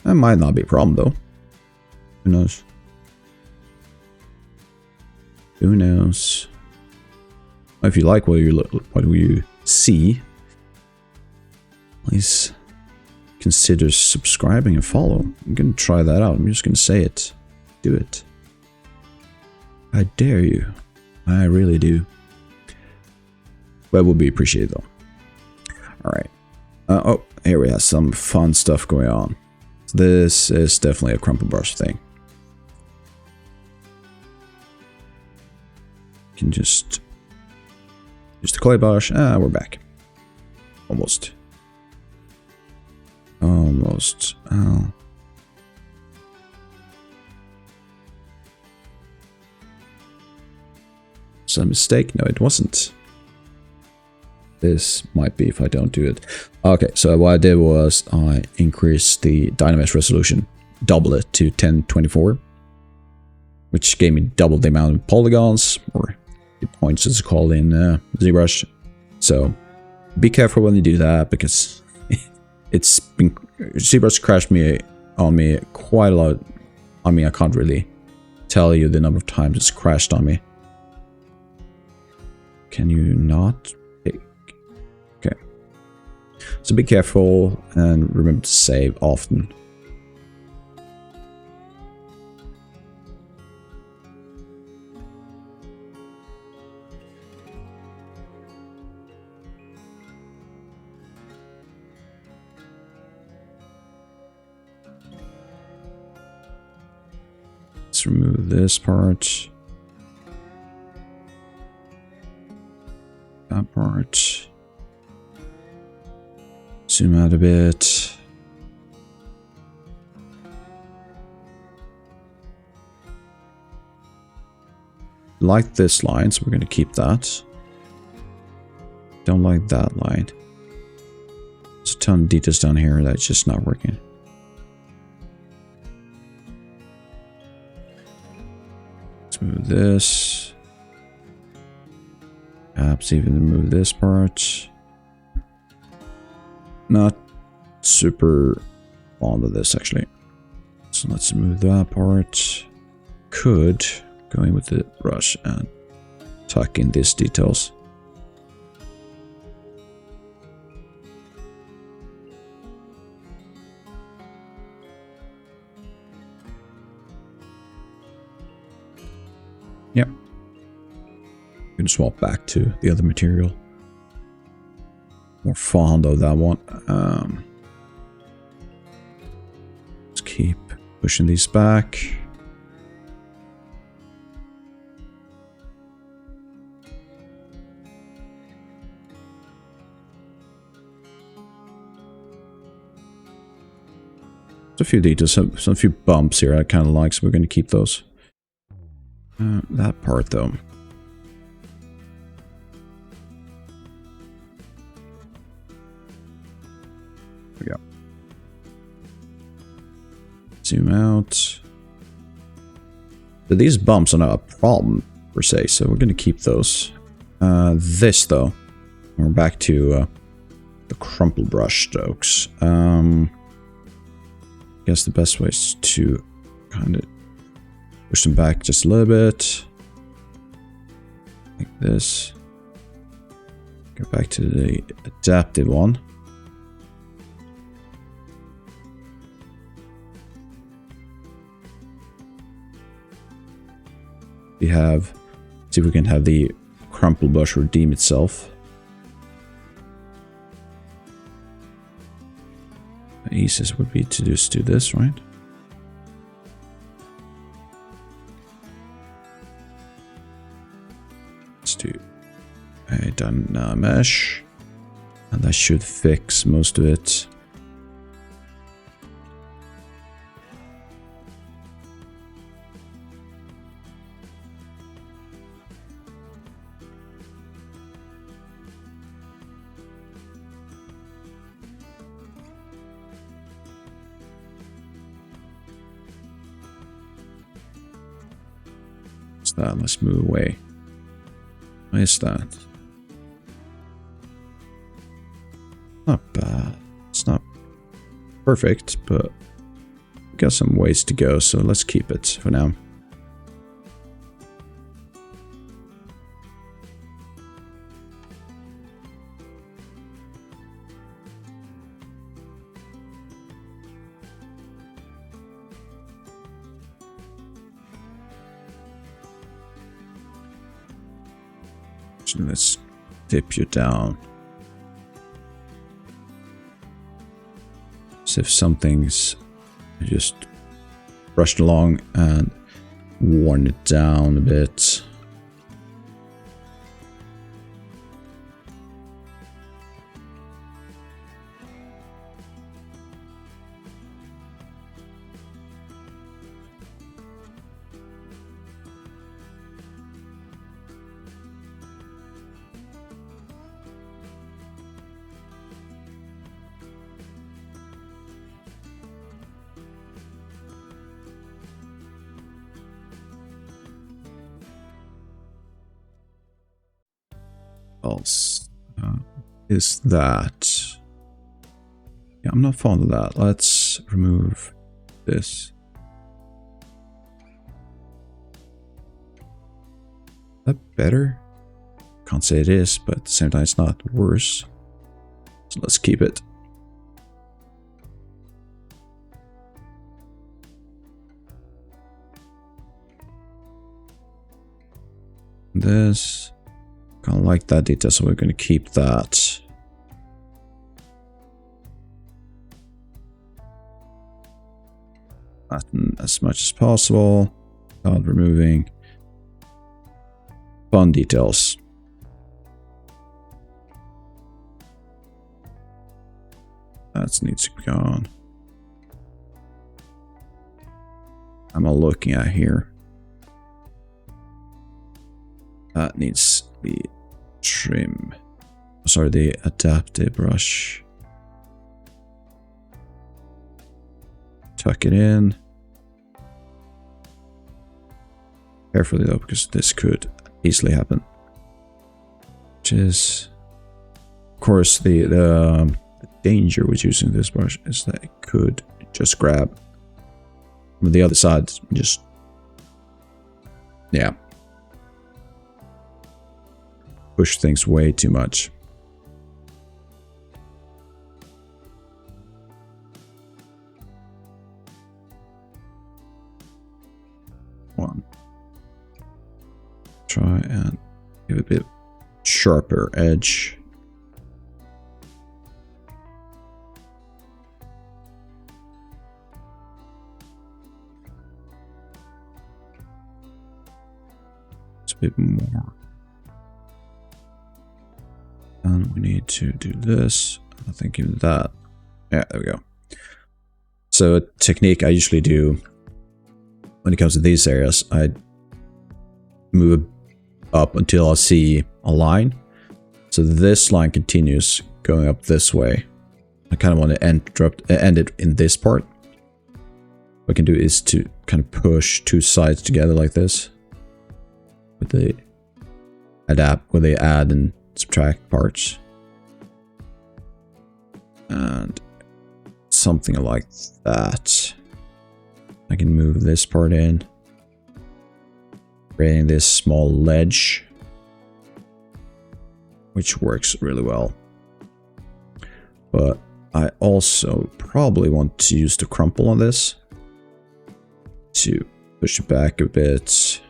That might not be a problem though. Who knows? Who knows? If you like what you see, please consider subscribing and follow. I'm gonna try that out. I'm just gonna say it. Do it. I dare you. I really do. That would be appreciated though. Alright. Oh, here we have some fun stuff going on. This is definitely a Crumple Brush thing. You can just use the clay brush. We're back. Almost. Almost. Oh. Is that a mistake? No, it wasn't. This might be if I don't do it. Okay, so what I did was I increased the dynamic resolution, double it to 1024, which gave me double the amount of polygons, or the points as it's called in ZBrush. So be careful when you do that, because it's been ZBrush crashed on me quite a lot. I mean, I can't really tell you the number of times it's crashed on me. Can you not? Okay. So be careful and remember to save often. Let's remove this part. That part. Zoom out a bit. Like this line, so we're going to keep that. Don't like that line. There's a ton of details down here that's just not working. Let's move this. Perhaps even remove this part. Not super fond of this actually. So let's remove that part. Could go in with the brush and tuck in these details. Yep. You can swap back to the other material. More fond of that one. Let's keep pushing these back. There's a few details, some few bumps here I kind of like, so we're going to keep those. That part though. There we go. Zoom out. But these bumps are not a problem per se, so we're going to keep those. This though, we're back to the Crumple Brush strokes. I guess the best way is to kind of push them back just a little bit, like this. Go back to the adaptive one. We have, see if we can have the Crumple Brush redeem itself. The easiest would be to just do this, right? Let's do a dynamic, and that should fix most of it. What's that? Let's move away. What is that? Not bad. It's not perfect, but we got some ways to go, so let's keep it for now. So let's dip you down. So if something's just brushed along and worn it down a bit. Else is that? Yeah, I'm not fond of that. Let's remove this. Is that better? Can't say it is, but at the same time it's not worse. So let's keep it. This. Kind of like that detail, so we're going to keep that. Flatten as much as possible without removing fun details. That needs to be gone. I'm all looking at here. That needs the trim. Sorry, the adaptive brush. Tuck it in. Carefully though, because this could easily happen. Which is, of course, the danger with using this brush is that it could just grab from the other side. Just, yeah. Push things way too much. One. Try and give it a bit sharper edge. It's a bit more. And we need to do this. I think even that. Yeah, there we go. So a technique I usually do when it comes to these areas, I move up until I see a line. So this line continues going up this way. I kind of want to end it in this part. What I can do is to kind of push two sides together like this with the add and subtract parts, and something like that. I can move this part in, creating this small ledge, which works really well. But I also probably want to use the crumple on this to push it back a bit,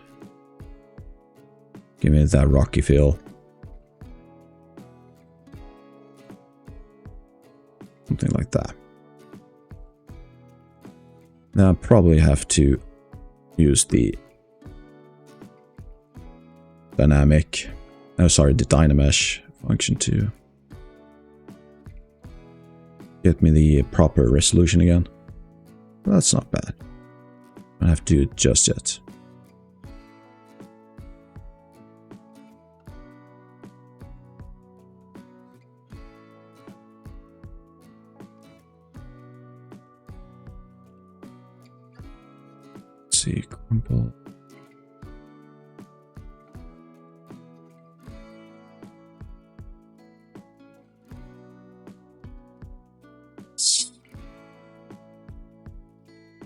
give it that rocky feel. Something like that. Now I probably have to use the dynamic, the Dynamesh function to get me the proper resolution again. Well, that's not bad. I don't have to do it just yet. See, crumple.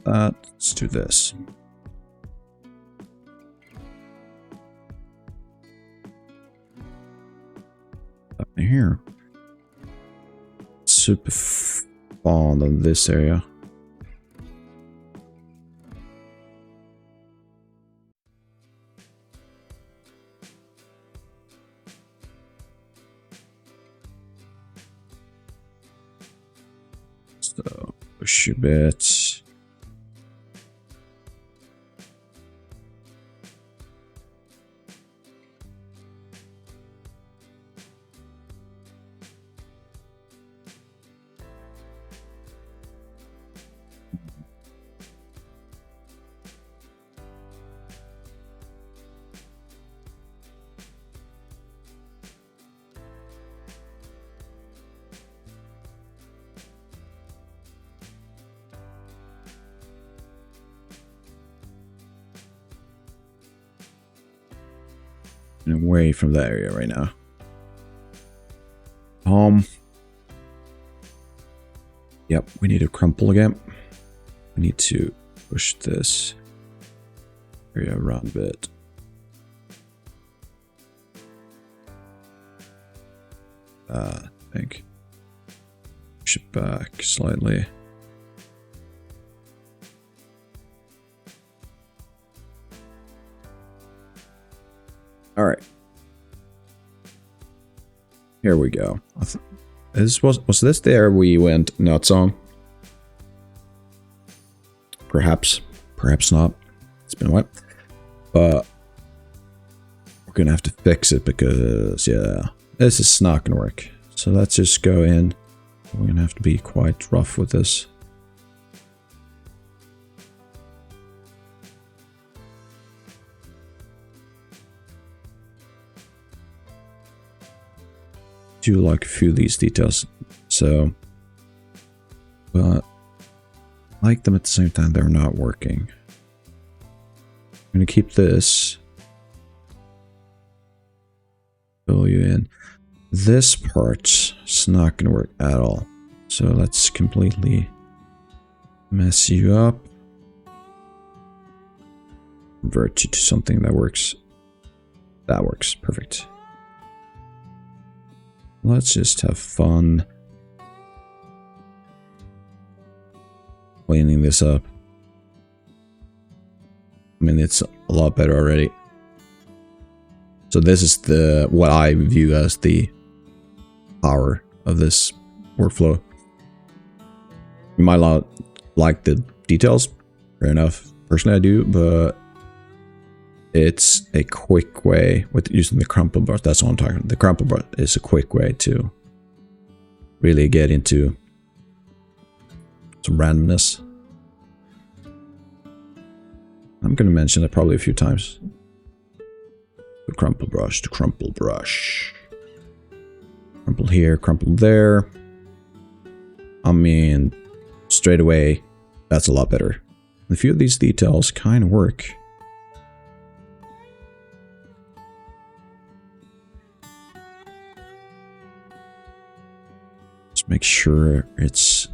want that. Let's do this. Up in here. Super fond of this area. So push a bit. And away from that area right now. Yep, we need to crumple again. We need to push this area around a bit. I think. Push it back slightly. All right. Here we go. Was this there we went nuts on? Perhaps not. It's been a while. But we're gonna have to fix it because, yeah, this is not gonna work. So let's just go in. We're gonna have to be quite rough with this. Do like a few of these details, so, but I like them at the same time. They're not working. I'm gonna keep this, fill you in. This part is not gonna work at all, so let's completely mess you up, convert you to something that works. That works perfect. Let's just have fun cleaning this up. I mean, it's a lot better already. So this is what I view as the power of this workflow. You might not like the details, fair enough. Personally, I do, but it's a quick way with using the Crumple Brush. That's what I'm talking about. The Crumple Brush is a quick way to really get into some randomness. I'm going to mention it probably a few times. The Crumple Brush, the Crumple Brush. Crumple here, crumple there. I mean, straight away, that's a lot better. A few of these details kind of work. Make sure it's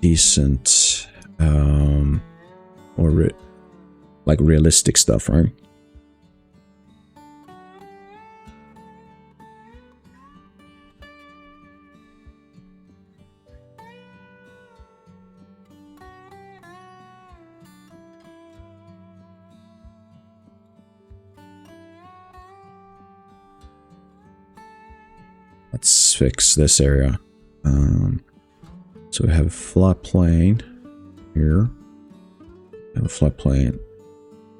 decent, or like realistic stuff, right? Let's fix this area. So we have a flat plane here. We have a flat plane.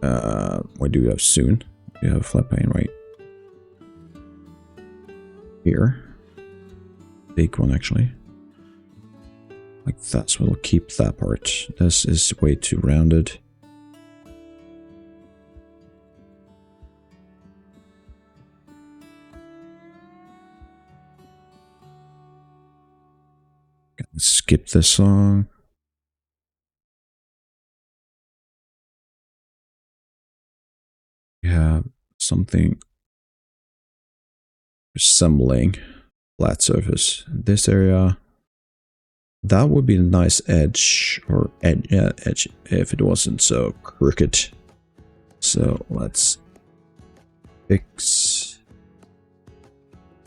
What do we have soon? We have a flat plane right here. Big one, actually. Like that, so we'll keep that part. This is way too rounded. Skip this song. We have something resembling flat surface in this area. That would be a nice edge, or edge, yeah, edge, if it wasn't so crooked. So let's fix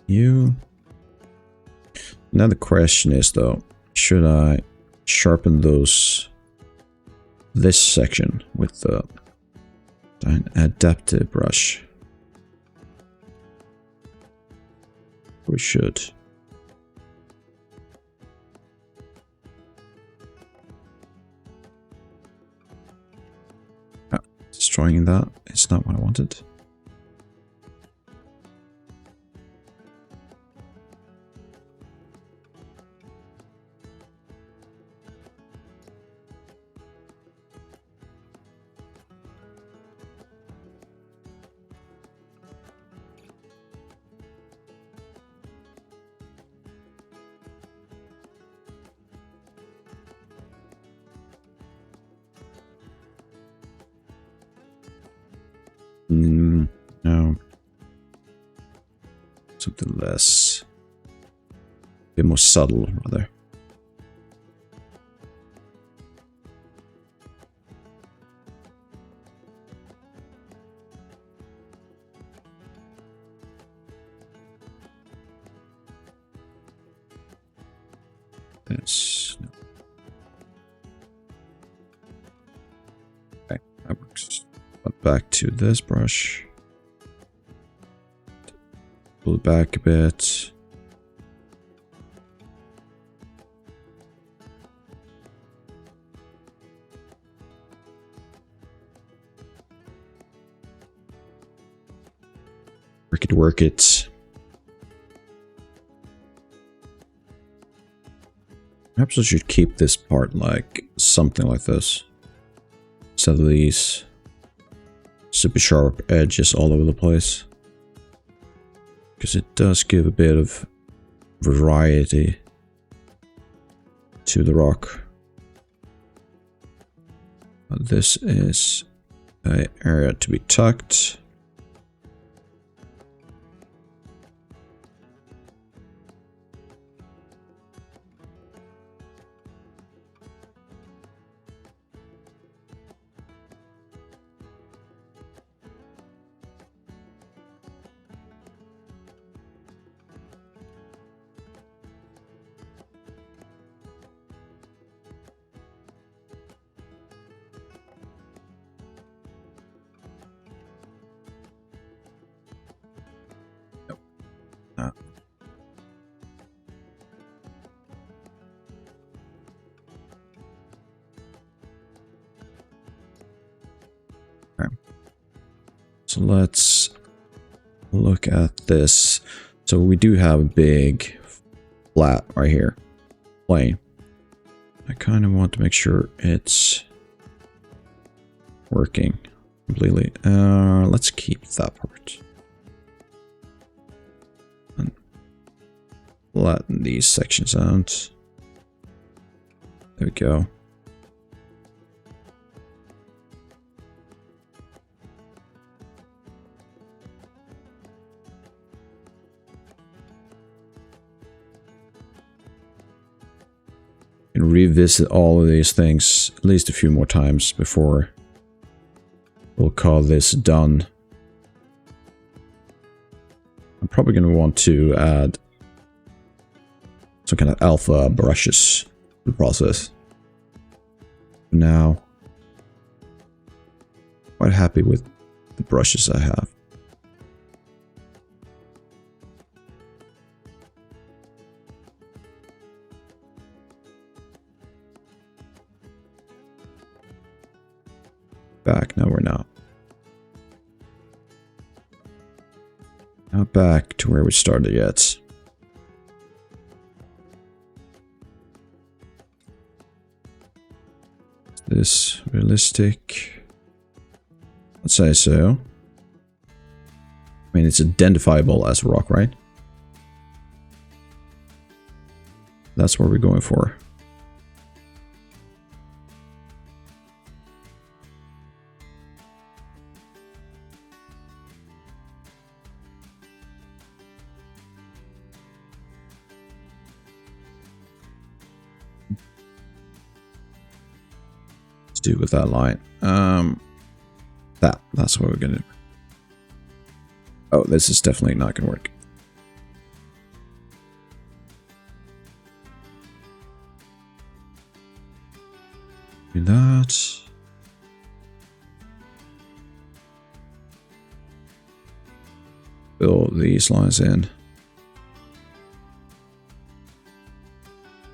you. Now the question is though, should I sharpen this section with the adaptive brush? We should. Oh, destroying that is not what I wanted. No. Something less. A bit more subtle, rather. This. No. Okay, that works. But back to this brush. Pull it back a bit. Work it. Perhaps I should keep this part like something like this. Instead of these super sharp edges all over the place. Because it does give a bit of variety to the rock. This is an area to be tucked. So let's look at this. So we do have a big flat right here, plane. I kind of want to make sure it's working completely. Let's keep that part. And flatten these sections out. There we go. And revisit all of these things at least a few more times before we'll call this done. I'm probably going to want to add some kind of alpha brushes to the process. Now, quite happy with the brushes I have. Back, no we're not. Not back to where we started yet. Is this realistic? Let's say so. I mean, it's identifiable as a rock, right? That's what we're going for. Let's do with that line. That's what we're gonna do. Oh, this is definitely not gonna work. Do that. Fill these lines in.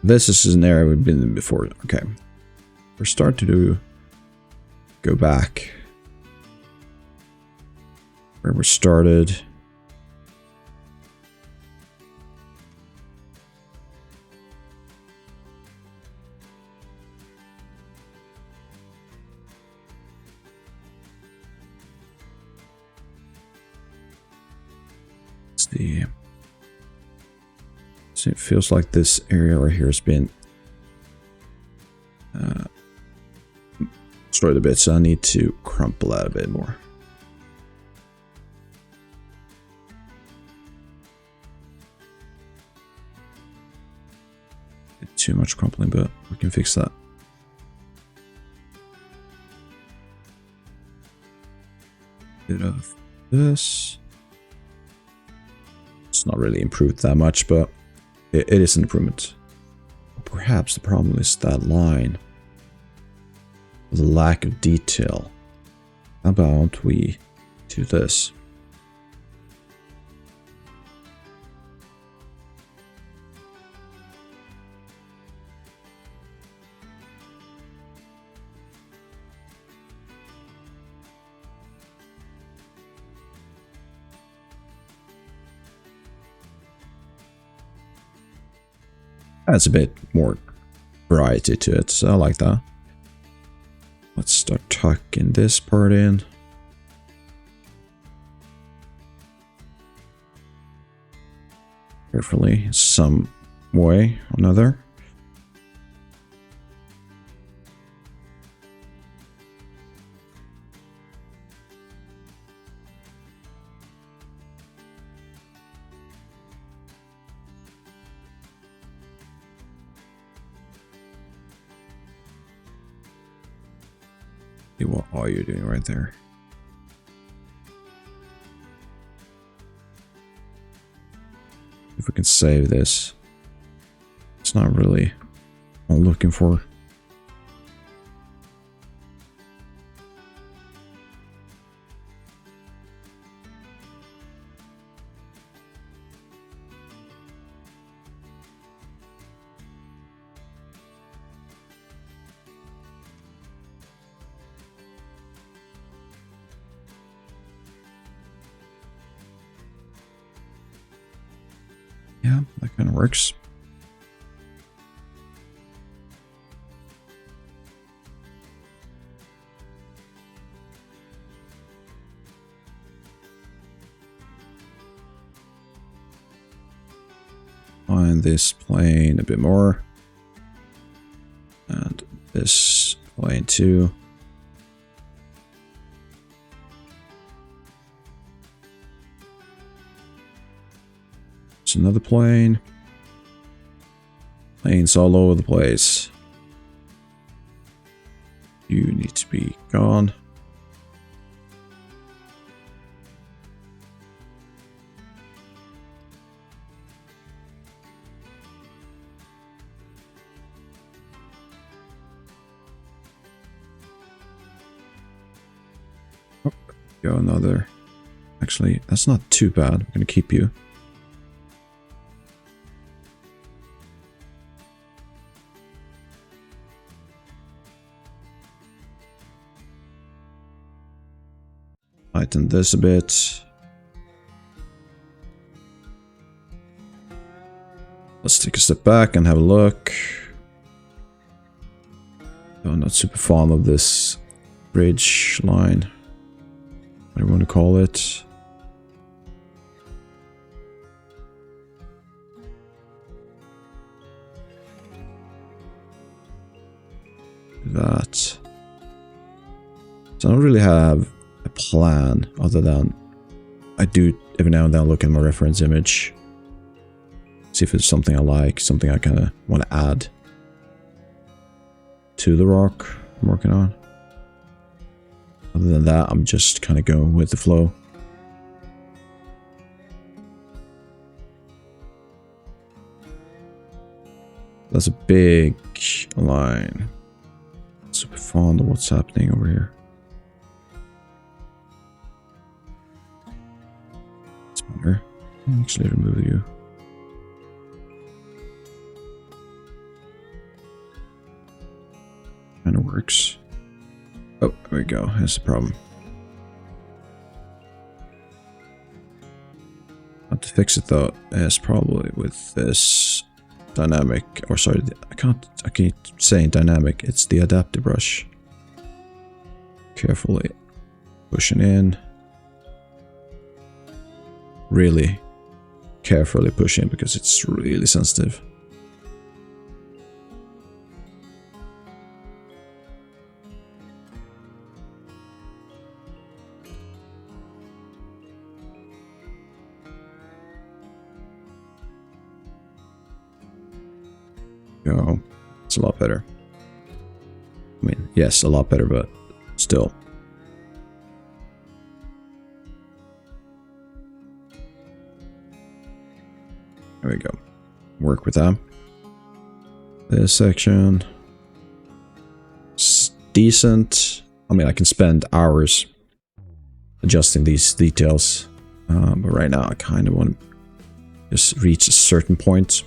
This is an area we've been in before. Okay. We're starting to go back where we started. So it feels like this area right here has been destroyed a bit, so I need to crumple that a bit more. Too much crumpling, but we can fix that. Bit of this. It's not really improved that much, but it is an improvement. Perhaps the problem is that line. The lack of detail. How about we do this? Adds a bit more variety to it, so I like that. Let's start tucking this part in. Carefully, some way or another. What are you doing right there? If we can save this. It's not really what I'm looking for. Yeah, that kind of works. Find this plane a bit more. And this plane too. Another plane. Planes all over the place. You need to be gone. Oh, go another. Actually, that's not too bad. I'm gonna keep you. Lighten this a bit. Let's take a step back and have a look. I'm not super fond of this bridge line. What do you want to call it? That. So I don't really have a plan other than I do every now and then look at my reference image, see if it's something I like, something I kind of want to add to the rock. I'm working on. Other than that, I'm just kind of going with the flow. That's a big line. Super fond of what's happening over here. It's better. I'll actually remove you. Kind of works. Oh, there we go. That's the problem. How to fix it though is probably with this dynamic, or sorry, I keep saying dynamic. It's the adaptive brush. Carefully pushing in. Really carefully pushing because it's really sensitive. Go. It's a lot better. I mean, yes, a lot better, but still. There we go. Work with that. This section. It's decent. I mean, I can spend hours adjusting these details. But right now, I kind of want to just reach a certain point.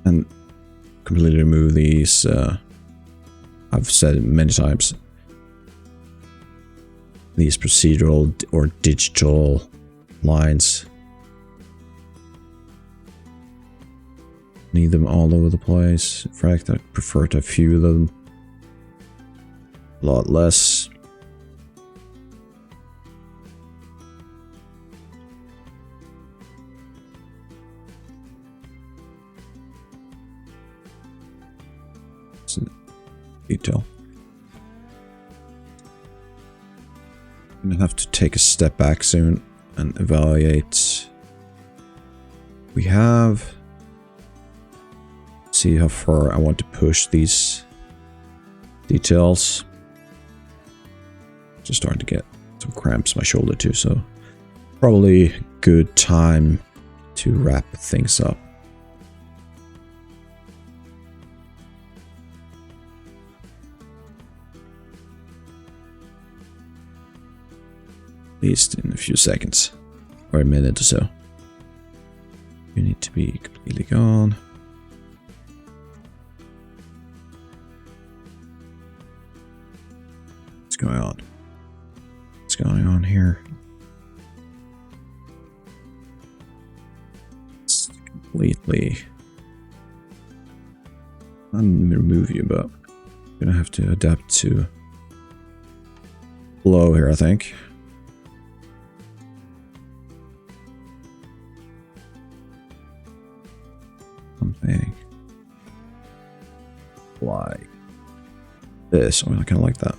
And completely remove these, I've said it many times, these procedural or digital lines. Need them all over the place. In fact, I prefer to have few of them. A lot less. Detail. I'm gonna have to take a step back soon and evaluate. We have. See how far I want to push these details. Just starting to get some cramps in my shoulder too, so probably good time to wrap things up. At least in a few seconds or a minute or so. You need to be completely gone. What's going on? What's going on here? It's completely. I'm gonna remove you, but I'm gonna have to adapt to flow here, I think. Something like this. I mean, I kind of like that.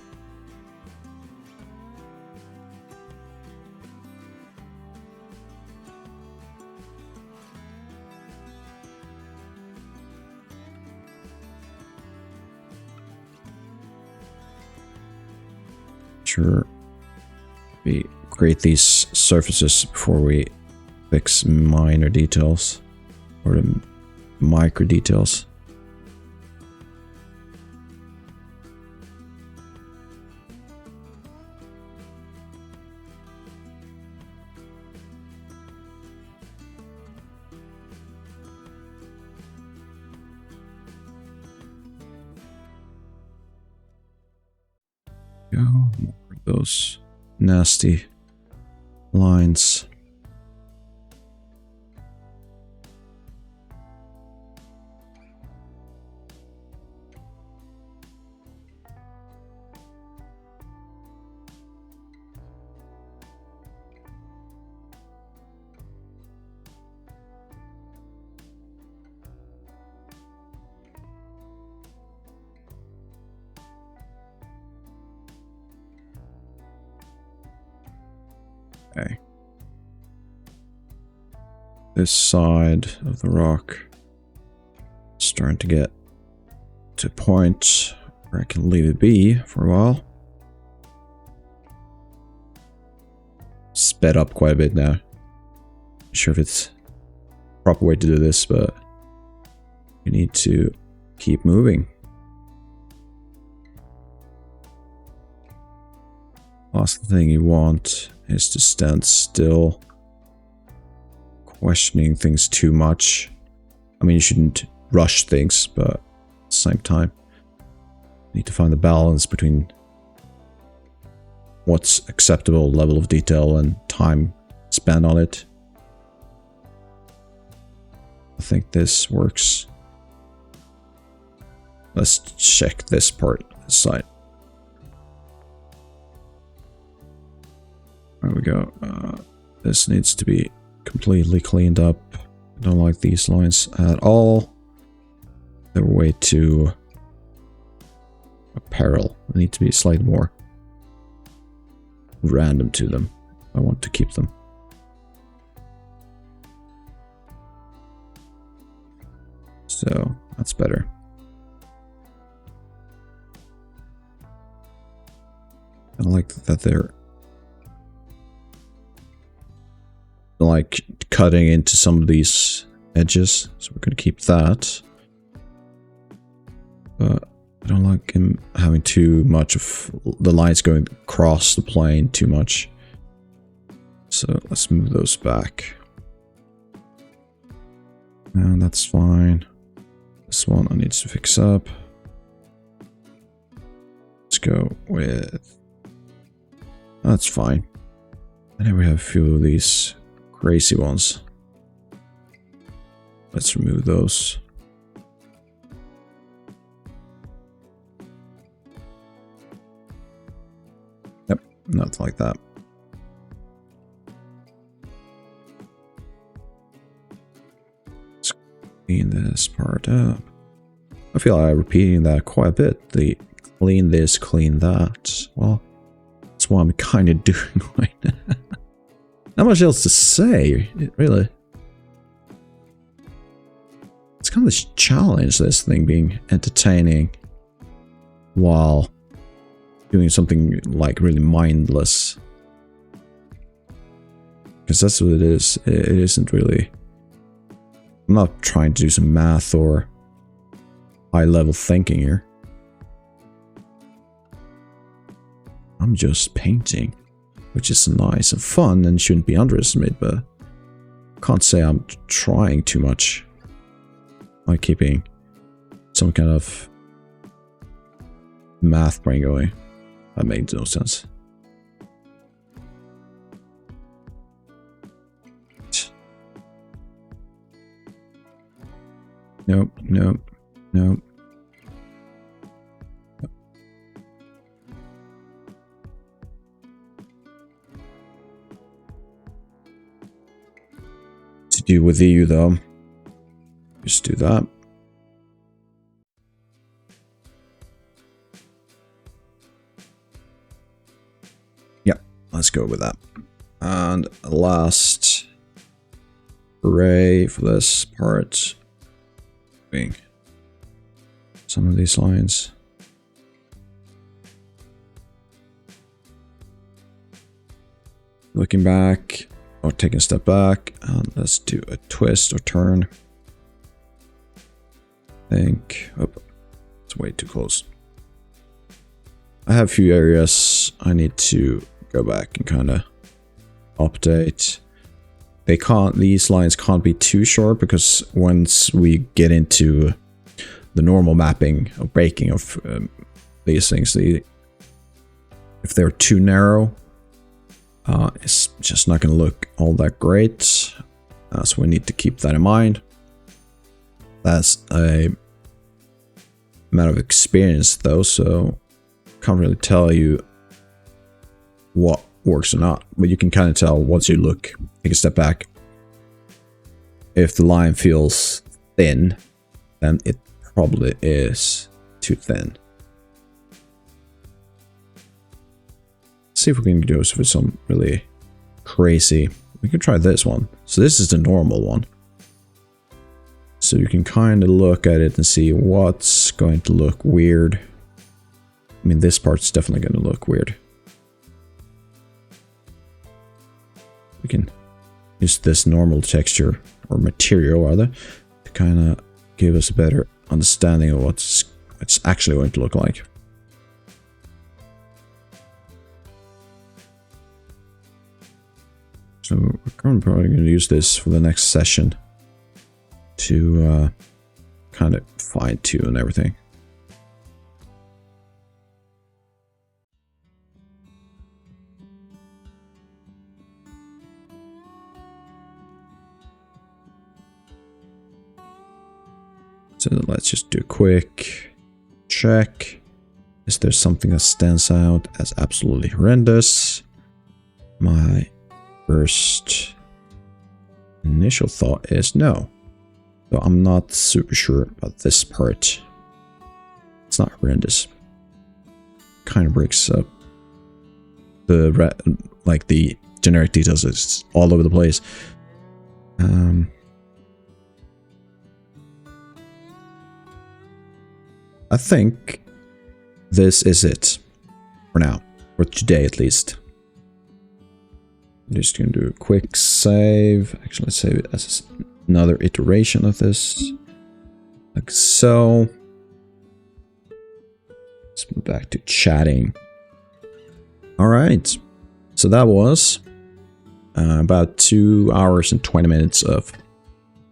Sure. We create these surfaces before we fix minor details or the micro details. Go, more of those nasty lines. Okay. this side of the rock. Starting to get to a point where I can leave it be for a while. Sped up quite a bit now. Not sure if it's the proper way to do this, but you need to keep moving. Last thing you want is to stand still, questioning things too much. I mean, you shouldn't rush things, but at the same time, you need to find the balance between what's acceptable level of detail and time spent on it. I think this works. Let's check this part, this side. There we go. This needs to be completely cleaned up. I don't like these lines at all. They're way too apparel. They need to be slightly more random to them. I want to keep them. So that's better. I like that they're like cutting into some of these edges, so we're going to keep that. But I don't like him having too much of the lines going across the plane too much. So let's move those back. And that's fine. This one I need to fix up. Let's go with... That's fine. And then we have a few of these crazy ones. Let's remove those. Yep, nothing like that. Let's clean this part up. I feel like I'm repeating that quite a bit. The clean this, clean that. Well, that's what I'm kind of doing right now. Not much else to say, really. It's kind of a challenge, this thing being entertaining while doing something like really mindless. Because that's what it is. It isn't really... I'm not trying to do some math or high-level thinking here. I'm just painting, which is nice and fun and shouldn't be underestimated, but I can't say I'm trying too much by keeping some kind of math brain going. That made no sense. Nope, nope, nope. To do with you though, just do that. Yep, let's go with that. And last array for this part, being some of these lines. Looking back, or taking a step back, and let's do a twist or turn. I think, oh, it's way too close. I have a few areas I need to go back and kind of update. They can't, these lines can't be too short, because once we get into the normal mapping or breaking of these things, if they're too narrow, it's just not going to look all that great. So we need to keep that in mind. That's a matter of experience though, so can't really tell you what works or not, but you can kind of tell once you look, take a step back. If the line feels thin, then it probably is too thin. See if we can do this with some really crazy We can try this one. So this is the normal one. So you can kind of look at it and see what's going to look weird. I mean, this part's definitely going to look weird. We can use this normal texture, or material rather, to kind of give us a better understanding of what's it's actually going to look like. So we're probably going to use this for the next session to kind of fine-tune everything. So let's just do a quick check. Is there something that stands out as absolutely horrendous? My first initial thought is no. So I'm not super sure about this part. It's not horrendous. Kind of breaks up the like the generic details. It's all over the place. I think this is it for now, for today at least. I'm just gonna do a quick save. Actually, let's save it as another iteration of this, like so. Let's move back to chatting. All right, so that was about 2 hours and 20 minutes of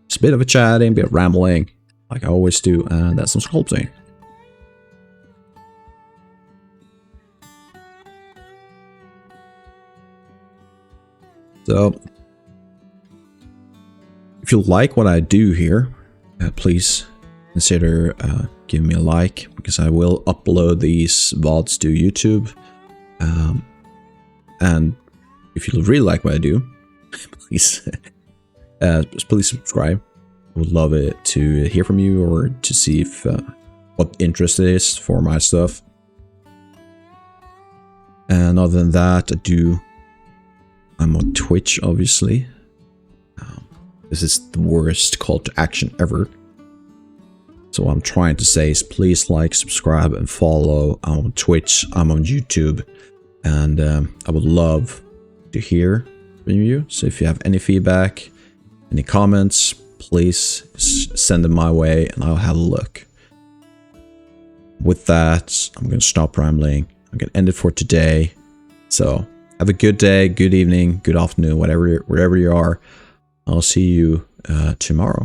just a bit of a chatting, a bit of rambling, like I always do, and that's some sculpting. So, if you like what I do here, please consider giving me a like, because I will upload these VODs to YouTube. And if you really like what I do, please, please subscribe. I would love it to hear from you, or to see if what interest it is for my stuff. And other than that, I'm on Twitch, obviously. This is the worst call to action ever. So what I'm trying to say is please like, subscribe, and follow. I'm on Twitch, I'm on YouTube, and I would love to hear from you. So if you have any feedback, any comments, please send them my way and I'll have a look. With that, I'm going to stop rambling. I'm going to end it for today. So have a good day, good evening, good afternoon, wherever you are. I'll see you tomorrow.